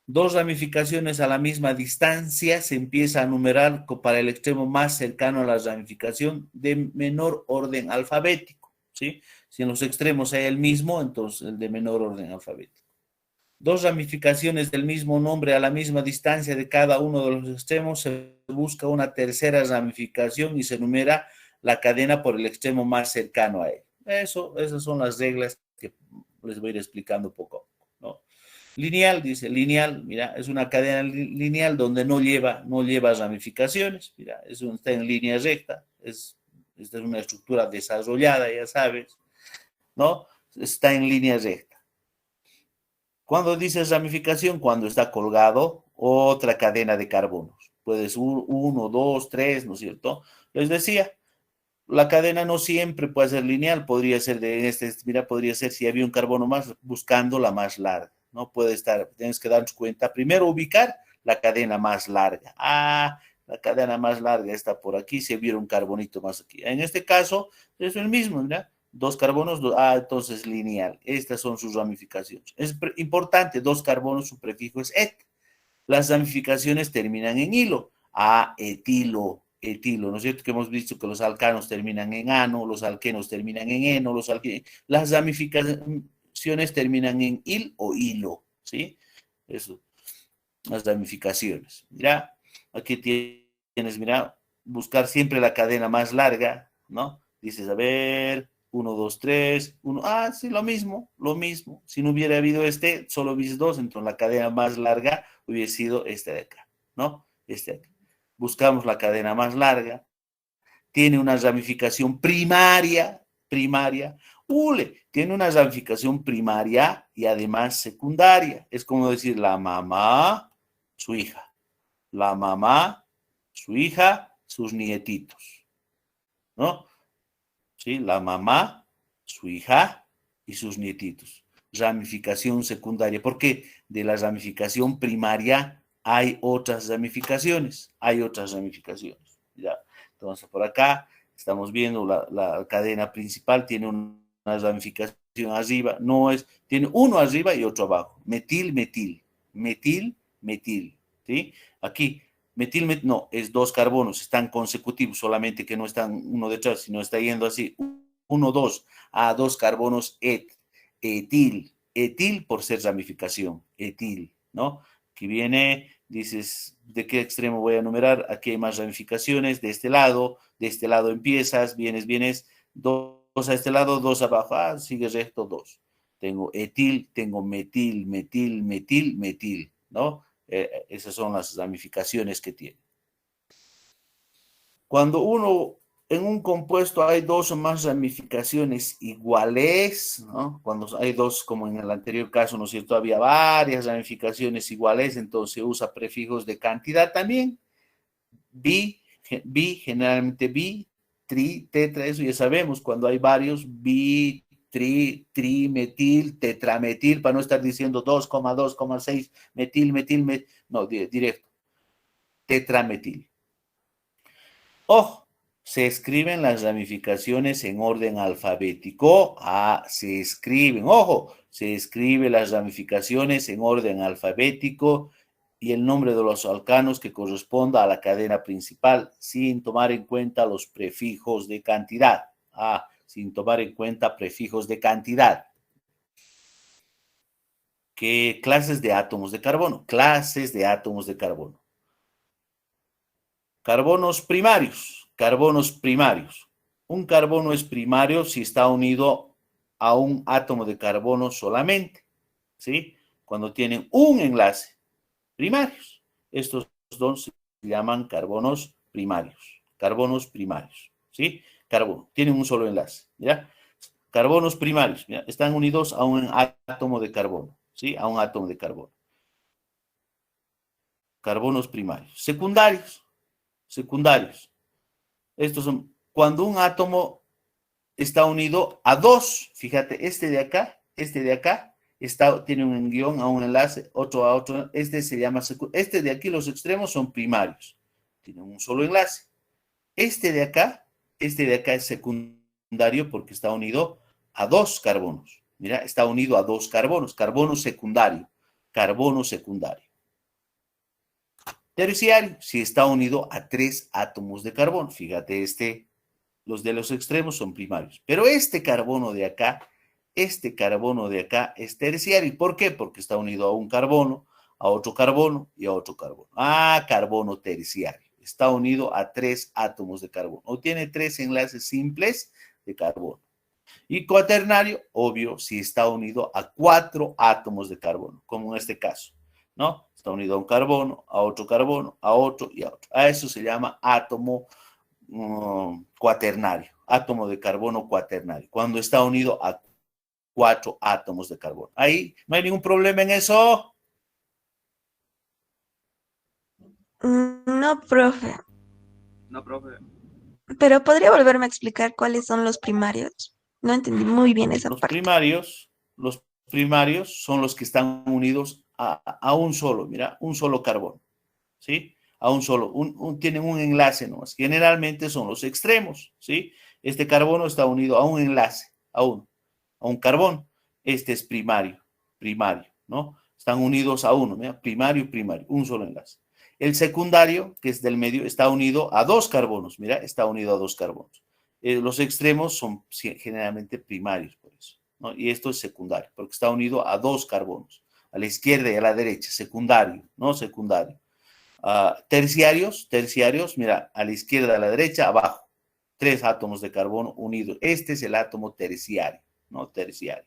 Dos ramificaciones a la misma distancia se empieza a numerar para el extremo más cercano a la ramificación de menor orden alfabético, ¿sí? Si en los extremos hay el mismo, entonces el de menor orden alfabético. Dos ramificaciones del mismo nombre a la misma distancia de cada uno de los extremos, se busca una tercera ramificación y se numera la cadena por el extremo más cercano a él. Esas son las reglas que les voy a ir explicando poco a poco, ¿no? Lineal, dice, lineal, mira, es una cadena lineal donde no lleva ramificaciones, mira, está en línea recta, esta es una estructura desarrollada, ya sabes, ¿no? Está en línea recta. Cuando dices ramificación, cuando está colgado otra cadena de carbonos. Puedes uno, dos, tres, ¿no es cierto? Les decía, la cadena no siempre puede ser lineal, podría ser mira, podría ser si había un carbono más, buscando la más larga, ¿no? Puede estar, tienes que darnos cuenta, primero ubicar la cadena más larga. La cadena más larga está por aquí, si hubiera un carbonito más aquí. En este caso, es el mismo, ¿verdad? Dos carbonos, entonces lineal. Estas son sus ramificaciones. Es importante, dos carbonos, su prefijo es et. Las ramificaciones terminan en hilo. Etilo, ¿no es cierto? Que hemos visto que los alcanos terminan en ano, los alquenos terminan en eno, las ramificaciones terminan en il o hilo, ¿sí? Eso, las ramificaciones. Mira, aquí tienes, mira, buscar siempre la cadena más larga, ¿no? Dices, a ver, 1, 2, 3, 1. Ah, sí, lo mismo, lo mismo. Si no hubiera habido solo hubiese dos, entonces la cadena más larga hubiese sido esta de acá, ¿no? Este de acá. Buscamos la cadena más larga. Tiene una ramificación primaria. Tiene una ramificación primaria y además secundaria. Es como decir la mamá, su hija. La mamá, su hija, sus nietitos, ¿no? ¿Sí? La mamá, su hija y sus nietitos. Ramificación secundaria, porque de la ramificación primaria hay otras ramificaciones, ¿ya? Entonces, por acá estamos viendo la cadena principal, tiene una ramificación arriba, tiene uno arriba y otro abajo. Metil, metil, metil, metil, ¿sí? Aquí no, es dos carbonos, están consecutivos, solamente que no están uno detrás, sino está yendo así, uno, dos, a dos carbonos etil por ser ramificación, etil, ¿no? Aquí viene, dices, ¿de qué extremo voy a numerar? Aquí hay más ramificaciones, de este lado empiezas, vienes, dos a este lado, dos abajo, sigue recto, dos. Tengo etil, tengo metil, ¿no? Esas son las ramificaciones que tiene. Cuando en un compuesto hay dos o más ramificaciones iguales, ¿no? Cuando hay dos, como en el anterior caso, ¿no es cierto? Había varias ramificaciones iguales, entonces se usa prefijos de cantidad también. Generalmente tetra, eso ya sabemos, cuando hay varios, trimetil, tetrametil, para no estar diciendo 2,6, metil, no, directo, tetrametil. Ojo, se escriben las ramificaciones en orden alfabético. Se escriben las ramificaciones en orden alfabético y el nombre de los alcanos que corresponda a la cadena principal, sin tomar en cuenta los prefijos de cantidad. Sin tomar en cuenta prefijos de cantidad. ¿Qué clases de átomos de carbono? Clases de átomos de carbono. Carbonos primarios. Un carbono es primario si está unido a un átomo de carbono solamente, ¿sí? Cuando tienen un enlace, primarios. Estos dos se llaman carbonos primarios, ¿sí? Tienen un solo enlace, ¿ya? Carbonos primarios, ¿ya? Están unidos a un átomo de carbono, ¿sí? A un átomo de carbono. Carbonos primarios. Secundarios. Estos son cuando un átomo está unido a dos. Fíjate, este de acá, tiene un guión a un enlace, otro a otro. Este se llama este de aquí, los extremos son primarios. Tienen un solo enlace. Este de acá es secundario porque está unido a dos carbonos. Mira, está unido a dos carbonos. Carbono secundario. Terciario, si está unido a tres átomos de carbono. Fíjate, los de los extremos son primarios. Pero este carbono de acá es terciario. ¿Por qué? Porque está unido a un carbono, a otro carbono y a otro carbono. Carbono terciario. Está unido a tres átomos de carbono. O tiene tres enlaces simples de carbono. Y cuaternario, obvio, si está unido a cuatro átomos de carbono, como en este caso, ¿no? Está unido a un carbono, a otro y a otro. A eso se llama átomo cuaternario, átomo de carbono cuaternario, cuando está unido a cuatro átomos de carbono. Ahí no hay ningún problema en eso. No, profe. No, profe. Pero ¿podría volverme a explicar cuáles son los primarios? No entendí muy bien esa Los parte. primarios son los que están unidos a un solo, mira, un solo carbono, ¿sí? A un solo, tienen un enlace nomás. Generalmente son los extremos, ¿sí? Este carbono está unido a un enlace, a un carbón. Este es primario, ¿no? Están unidos a uno, mira, primario, un solo enlace. El secundario, que es del medio, está unido a dos carbonos, mira, está unido a dos carbonos. Los extremos son generalmente primarios, por eso, ¿no? Y esto es secundario, porque está unido a dos carbonos, a la izquierda y a la derecha, secundario, ¿no? Secundario. Terciarios, mira, a la izquierda, a la derecha, abajo. 3 átomos de carbono unidos. Este es el átomo terciario, ¿no? Terciario.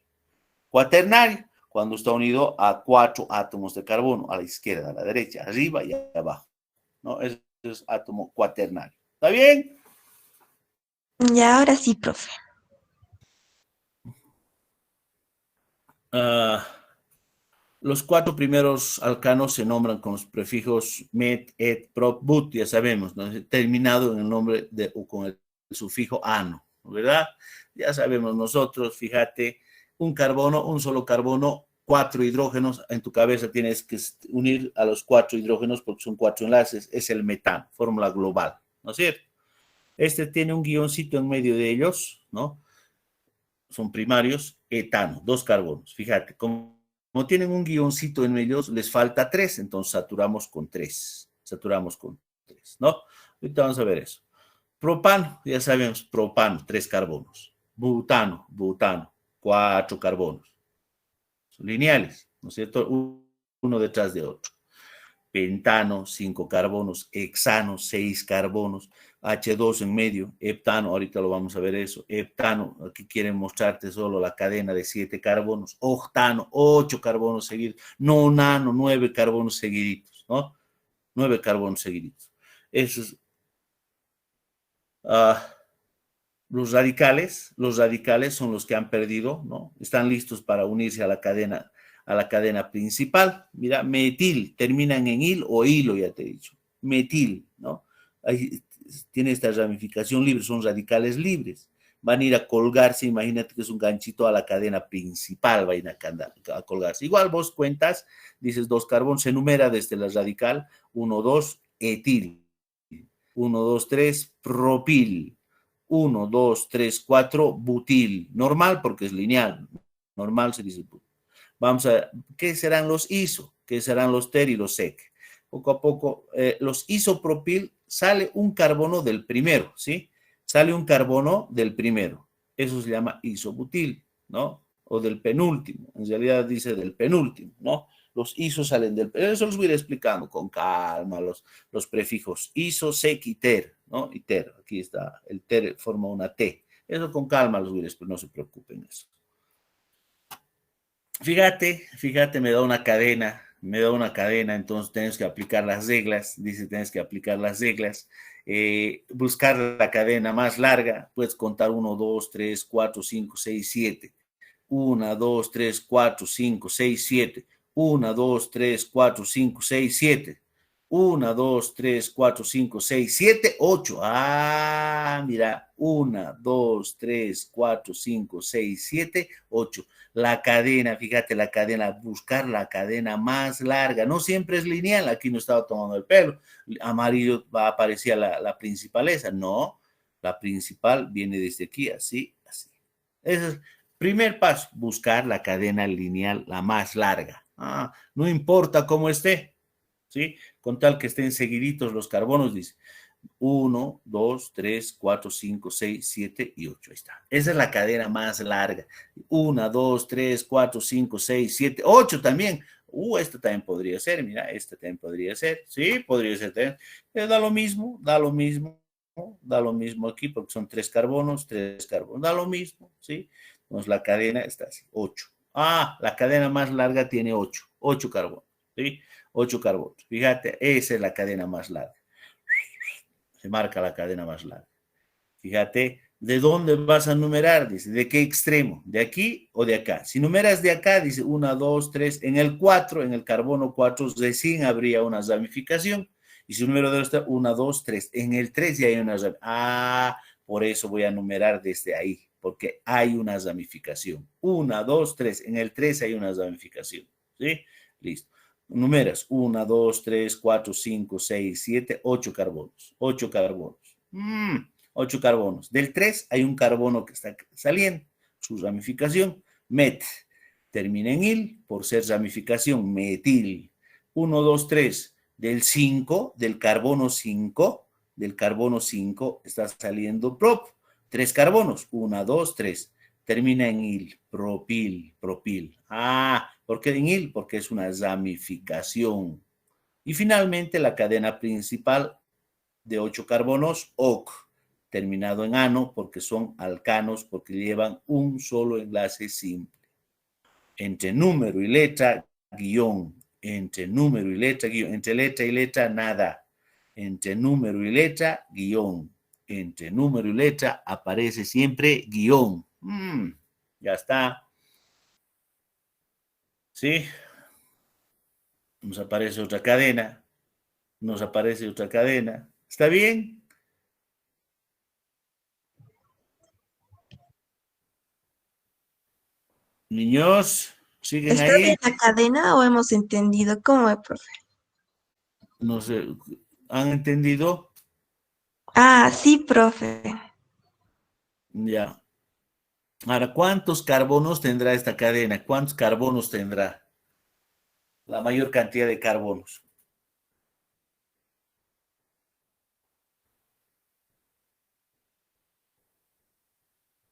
Cuaternario, cuando está unido a 4 átomos de carbono, a la izquierda, a la derecha, arriba y abajo, ¿no? Ese es átomo cuaternario. ¿Está bien? Ya, ahora sí, profe. Ah, los 4 primeros alcanos se nombran con los prefijos met, et, prop, but, ya sabemos, ¿no? Terminado en el nombre o con el sufijo ano, ¿verdad? Ya sabemos nosotros, fíjate, un carbono, un solo carbono, 4 hidrógenos, en tu cabeza tienes que unir a los 4 hidrógenos porque son 4 enlaces, es el metano, fórmula global, ¿no es cierto? Este tiene un guioncito en medio de ellos, ¿no? Son primarios, etano, 2 carbonos. Fíjate, como tienen un guioncito en medio, les falta 3, entonces saturamos con 3. Saturamos con 3, ¿no? Ahorita vamos a ver eso. Propano, ya sabemos, propano, 3 carbonos. Butano, butano, 4 carbonos. Son lineales, ¿no es cierto? Uno detrás de otro. Pentano, 5 carbonos, hexano, 6 carbonos, H2 en medio, heptano, ahorita lo vamos a ver eso, heptano, aquí quieren mostrarte solo la cadena de 7 carbonos, octano, 8 carbonos seguidos, nonano, 9 carbonos seguiditos, ¿no? 9 carbonos seguiditos. Esos, los radicales son los que han perdido, ¿no? Están listos para unirse a la cadena principal. Mira, metil, terminan en il o hilo, ya te he dicho. Metil, ¿no? Ahí tiene esta ramificación libre, son radicales libres. Van a ir a colgarse, imagínate que es un ganchito a la cadena principal, van a colgarse. Igual vos cuentas, dices 2 carbonos, se enumera desde la radical, 1, 2, etil. 1, 2, 3, propil. 1, 2, 3, 4, butil. Normal porque es lineal. Normal se dice butil. Vamos a, ¿qué serán los iso? ¿Qué serán los ter y los sec? Poco a poco, los isopropil, sale un carbono del primero, ¿sí? Sale un carbono del primero. Eso se llama isobutil, ¿no? O del penúltimo. En realidad dice del penúltimo, ¿no? Los isos salen del... Eso los voy a ir explicando con calma, los prefijos iso, sec y ter, ¿no? Y ter, aquí está, el ter forma una T. Eso con calma los voy a explicar, no se preocupen eso. Fíjate, me da una cadena, entonces tienes que aplicar las reglas, dice, tienes que aplicar las reglas, buscar la cadena más larga, puedes contar 1, 2, 3, 4, 5, 6, 7. 1, 2, 3, 4, 5, 6, 7. 1, 2, 3, 4, 5, 6, 7. 1, 2, 3, 4, 5, 6, 7, 8. Ah, mira, 1, 2, 3, 4, 5, 6, 7, 8. La cadena, fíjate, la cadena, buscar la cadena más larga. No siempre es lineal, aquí no estaba tomando el pelo. Amarillo va a aparecer la principal esa. No, la principal viene desde aquí, así, así. Ese es primer paso, buscar la cadena lineal la más larga. No importa cómo esté, ¿sí? Con tal que estén seguiditos los carbonos, dice. 1, 2, 3, 4, 5, 6, 7 y 8. Ahí está. Esa es la cadena más larga. 1, 2, 3, 4, 5, 6, 7, 8 también. Esta también podría ser, mira, esta también podría ser. Sí, podría ser también. Da lo mismo, da lo mismo. Da lo mismo aquí porque son 3 carbonos, 3 carbonos. Da lo mismo, ¿sí? Entonces la cadena está así, 8. La cadena más larga tiene 8. 8 carbonos, ¿sí? 8 carbonos. Fíjate, esa es la cadena más larga. Se marca la cadena más larga. Fíjate, ¿de dónde vas a numerar? Dice, ¿de qué extremo? ¿De aquí o de acá? Si numeras de acá, dice 1, 2, 3. En el 4, en el carbono 4, recién habría una ramificación. Y si número de está 1, 2, 3. En el 3 ya hay una ramificación. Por eso voy a numerar desde ahí, porque hay una ramificación. 1, 2, 3. En el 3 hay una ramificación. ¿Sí? Listo. Numeras 1, 2, 3, 4, 5, 6, 7, 8 carbonos. 8 carbonos. 8 carbonos. Del 3 hay un carbono que está saliendo. Su ramificación, met. Termina en il por ser ramificación, metil. 1, 2, 3. Del 5, del carbono 5 está saliendo prop. 3 carbonos. 1, 2, 3. Termina en il, propil, propil. ¿Por qué en il? Porque es una ramificación. Y finalmente la cadena principal de 8 carbonos, OC. terminado en ano, porque son alcanos, porque llevan un solo enlace simple. Entre número y letra, guión. Entre número y letra, guión. Entre letra y letra, nada. Entre número y letra, guión. Entre número y letra aparece siempre guión. Ya está. ¿Sí? Nos aparece otra cadena. Nos aparece otra cadena. ¿Está bien? Niños, ¿siguen ¿Está ahí? bien la cadena o hemos entendido? ¿Cómo, profe? No sé, ¿han entendido? Ah, sí, profe. Ya. Ahora, ¿cuántos carbonos tendrá esta cadena? ¿Cuántos carbonos tendrá? La mayor cantidad de carbonos.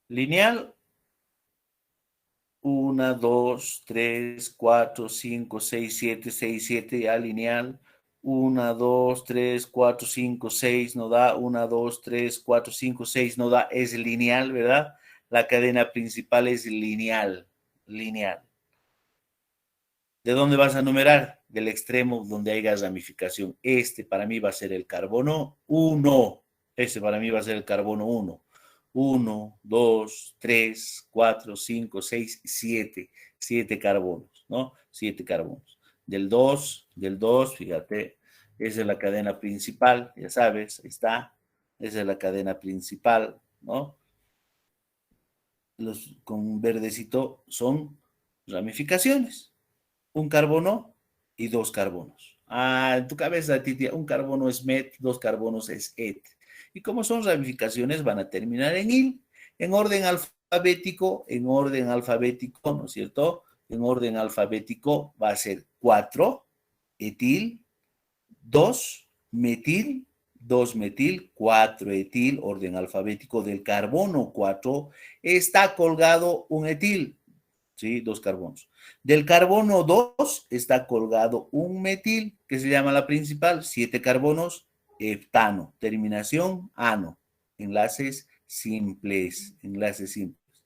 Lineal, 1, 2, 3, 4, 5, 6, 7, 6, 7, ya lineal. 1, 2, 3, 4, 5, 6 no da. 1, 2, 3, 4, 5, 6 no da. Es lineal, ¿verdad? La cadena principal es lineal. Lineal. ¿De dónde vas a numerar? Del extremo donde haya ramificación. Este para mí va a ser el carbono 1. Este para mí va a ser el carbono 1. 1, 2, 3, 4, 5, 6, 7. 7 carbonos, ¿no? 7 carbonos. Del 2, fíjate, esa es la cadena principal, ya sabes, ahí está. Esa es la cadena principal, ¿no? Los con verdecito son ramificaciones. Un carbono y dos carbonos. En tu cabeza, Titia, un carbono es met, dos carbonos es et. Y como son ramificaciones, van a terminar en il, en orden alfabético, ¿no es cierto? En orden alfabético va a ser 4 etil, 2 metil, 2 metil, 4 etil, orden alfabético del carbono 4, está colgado un etil, ¿sí? Dos carbonos. Del carbono 2 está colgado un metil, que se llama la principal, 7 carbonos, heptano, terminación ano, enlaces simples, enlaces simples.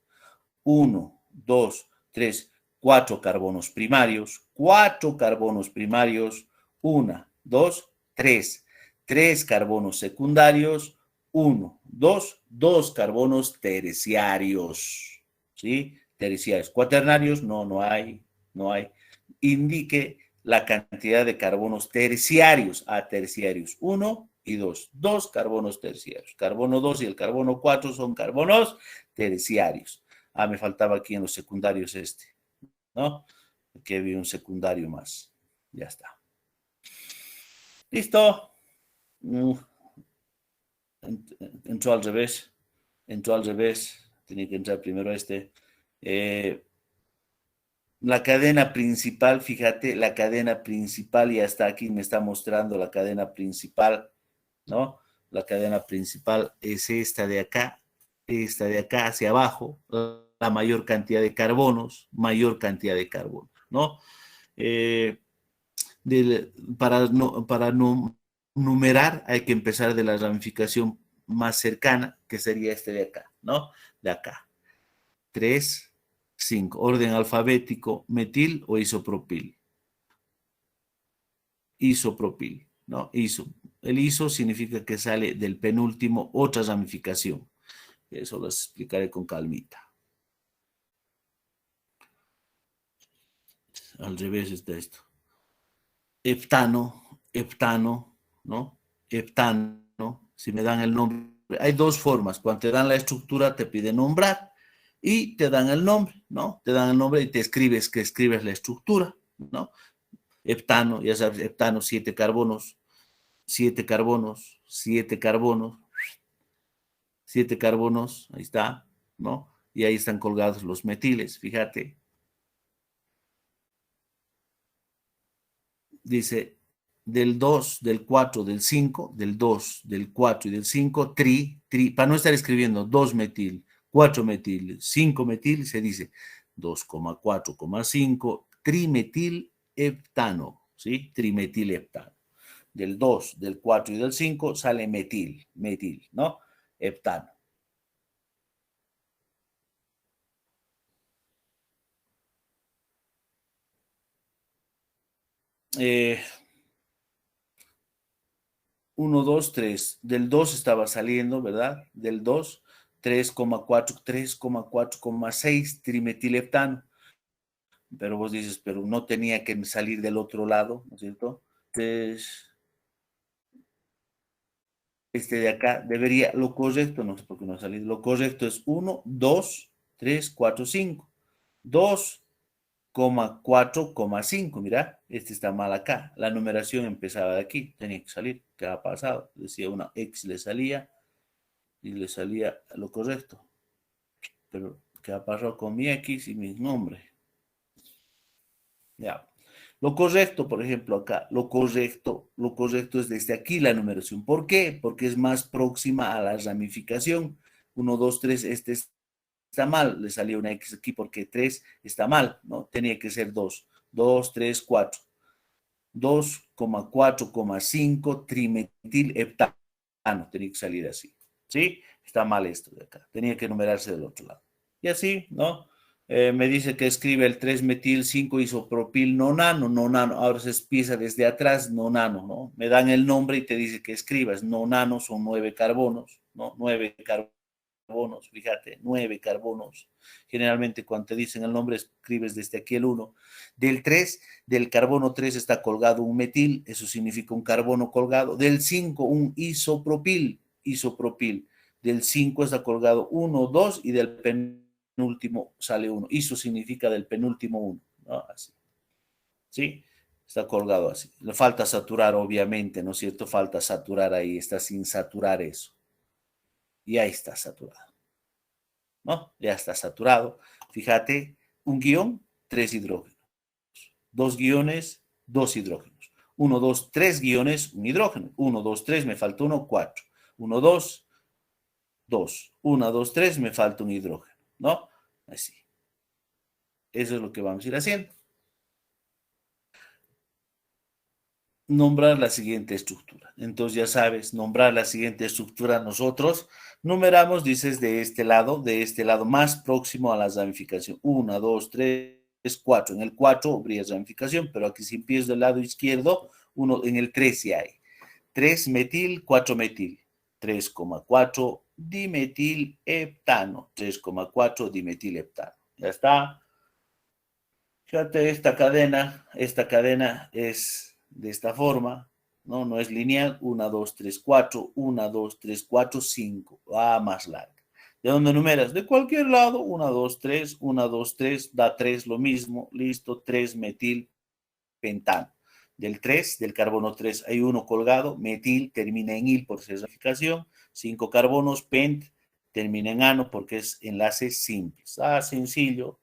1, 2, 3, 4 carbonos primarios, 4 carbonos primarios, 1, 2, 3, 3 carbonos secundarios, 1, 2, 2 carbonos terciarios, ¿sí? Terciarios. Cuaternarios, no hay, no hay. Indique la cantidad de carbonos terciarios, a terciarios 1 y 2, 2 carbonos terciarios. Carbono 2 y el carbono 4 son carbonos terciarios. Me faltaba aquí en los secundarios ¿no? Aquí había un secundario más. Ya está. Listo. Entró al revés. Entró al revés. Tenía que entrar primero este. La cadena principal, fíjate, la cadena principal, y hasta aquí me está mostrando la cadena principal, ¿no? La cadena principal es esta de acá hacia abajo, la mayor cantidad de carbonos, ¿no? Eh, para numerar hay que empezar de la ramificación más cercana, que sería este de acá, ¿no? De acá. 3, 5. Orden alfabético, metil o isopropil. Isopropil, ¿no? El iso significa que sale del penúltimo otra ramificación. Eso lo explicaré con calmita. Al revés está esto. Heptano, ¿no? Heptano, si me dan el nombre. Hay dos formas. Cuando te dan la estructura, te piden nombrar y te dan el nombre, ¿no? Te dan el nombre y te escribes la estructura, ¿no? Heptano, ya sabes, heptano, 7 carbonos, 7 carbonos, 7 carbonos, 7 carbonos, ahí está, ¿no? Y ahí están colgados los metiles, fíjate. Dice, del 2, del 4, del 5, del 2, del 4 y del 5, para no estar escribiendo 2 metil, 4 metil, 5 metil, se dice 2,4,5 trimetil heptano, ¿sí? Trimetil heptano. Del 2, del 4 y del 5 sale metil, ¿no? heptano. Eh, 1, 2, 3. Del 2 estaba saliendo, ¿verdad? Del 2, 3,4, 3,4,6 trimetileptano. Pero vos dices, pero no tenía que salir del otro lado, ¿no es cierto? Entonces, este de acá debería, lo correcto, no sé por qué no ha salido, lo correcto es 1, 2, 3, 4, 5. 2,4,5, mira, este está mal acá. La numeración empezaba de aquí, tenía que salir. ¿Qué ha pasado? Decía una X, le salía y le salía lo correcto. Pero, ¿qué ha pasado con mi X y mi nombre? Ya. Lo correcto, por ejemplo, acá, lo correcto es desde aquí la numeración. ¿Por qué? Porque es más próxima a la ramificación. 1, 2, 3, este está mal, le salió una X aquí porque 3 está mal, ¿no? Tenía que ser 2. 2, 3, 4. 2,4,5 trimetileptano. Tenía que salir así. ¿Sí? Está mal esto de acá. Tenía que numerarse del otro lado. Y así, ¿no? Me dice que escribe el 3-metil 5 isopropil nonano, nonano. Ahora se empieza desde atrás, nonano, ¿no? Me dan el nombre y te dice que escribas. Nonano son 9 carbonos, ¿no? 9 carbonos, fíjate, 9 carbonos. Generalmente cuando te dicen el nombre escribes desde aquí el 1. Del 3, del carbono 3 está colgado un metil, eso significa un carbono colgado. Del 5, un isopropil, isopropil. Del 5 está colgado 1, 2 y del penúltimo sale 1. Iso significa del penúltimo 1, ¿no? Así. ¿Sí? Está colgado así. Le falta saturar, obviamente, ¿no es cierto? Falta saturar ahí, está sin saturar eso. Y ahí está saturado. ¿No? Ya está saturado. Fíjate, un guión, 3 hidrógenos. 2 guiones, 2 hidrógenos. 1, 2, 3 guiones, un hidrógeno. 1, 2, 3, me falta 1, 4. 1, 2, 2. 1, 2, 3, me falta un hidrógeno. ¿No? Así. Eso es lo que vamos a ir haciendo. Nombrar la siguiente estructura. Entonces ya sabes, nombrar la siguiente estructura nosotros numeramos, dices, de este lado más próximo a la ramificación. 1, 2, 3, 4. En el 4 habría ramificación, pero aquí si empiezo del lado izquierdo, en el 3 sí hay. 3 metil, 4 metil. 3,4 dimetil heptano. 3,4 dimetil heptano. Ya está. Fíjate, esta cadena es de esta forma, ¿no? No es lineal, 1, 2, 3, 4, 1, 2, 3, 4, 5, va más larga. ¿De dónde numeras? De cualquier lado, 1, 2, 3, 1, 2, 3, da 3 lo mismo, listo, 3 metil pentano. Del 3, del carbono 3, hay uno colgado, metil termina en il por ser ramificación, 5 carbonos, pent termina en ano porque es enlace simple. Ah, sencillo.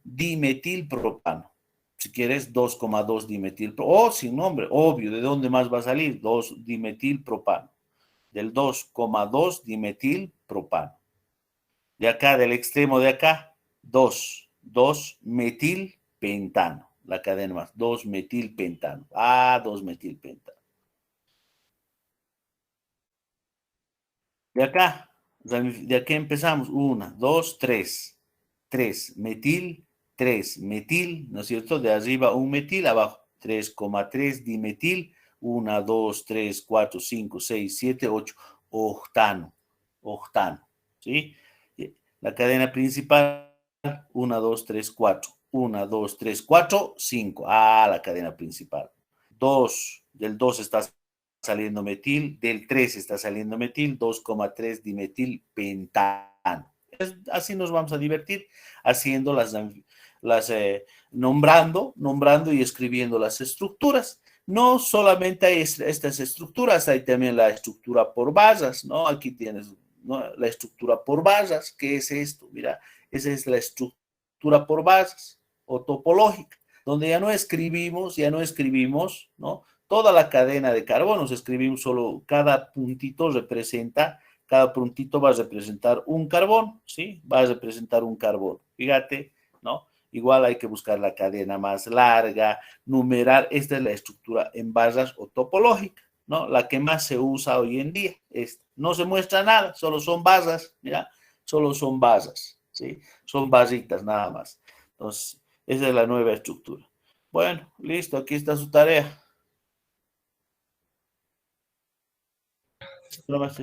Dimetilpropano. Si quieres, 2,2 dimetilpropano. O sin nombre, obvio, ¿de dónde más va a salir? 2 dimetilpropano. Del 2,2 dimetilpropano. De acá, del extremo de acá, 2 metilpentano. La cadena más, 2 metilpentano. 2 metilpentano. De acá, de aquí empezamos. 1, 2, 3. 3 metil, 3 metil, ¿no es cierto? De arriba un metil, abajo 3,3 dimetil, 1, 2, 3, 4, 5, 6, 7, 8, octano, octano, ¿sí? La cadena principal, 1, 2, 3, 4, 1, 2, 3, 4, 5. La cadena principal. 2, del 2 está saliendo metil, del 3 está saliendo metil, 2,3 dimetil pentano. Así nos vamos a divertir haciendo nombrando y escribiendo las estructuras. No solamente hay estas estructuras, hay también la estructura por barras, ¿no? Aquí tienes, ¿no?, la estructura por barras. ¿Qué es esto? Mira, esa es la estructura por barras o topológica, donde ya no escribimos, ¿no?, toda la cadena de carbonos, escribimos solo cada puntito cada puntito va a representar un carbón, ¿sí? Va a representar un carbón. Fíjate, ¿no? Igual hay que buscar la cadena más larga, numerar. Esta es la estructura en barras o topológica. ¿no? La que más se usa hoy en día. No se muestra nada, solo son basas, mira, solo son basas, ¿sí? Son basitas nada más. Entonces, esa es la nueva estructura. Bueno, listo, aquí está su tarea. No más.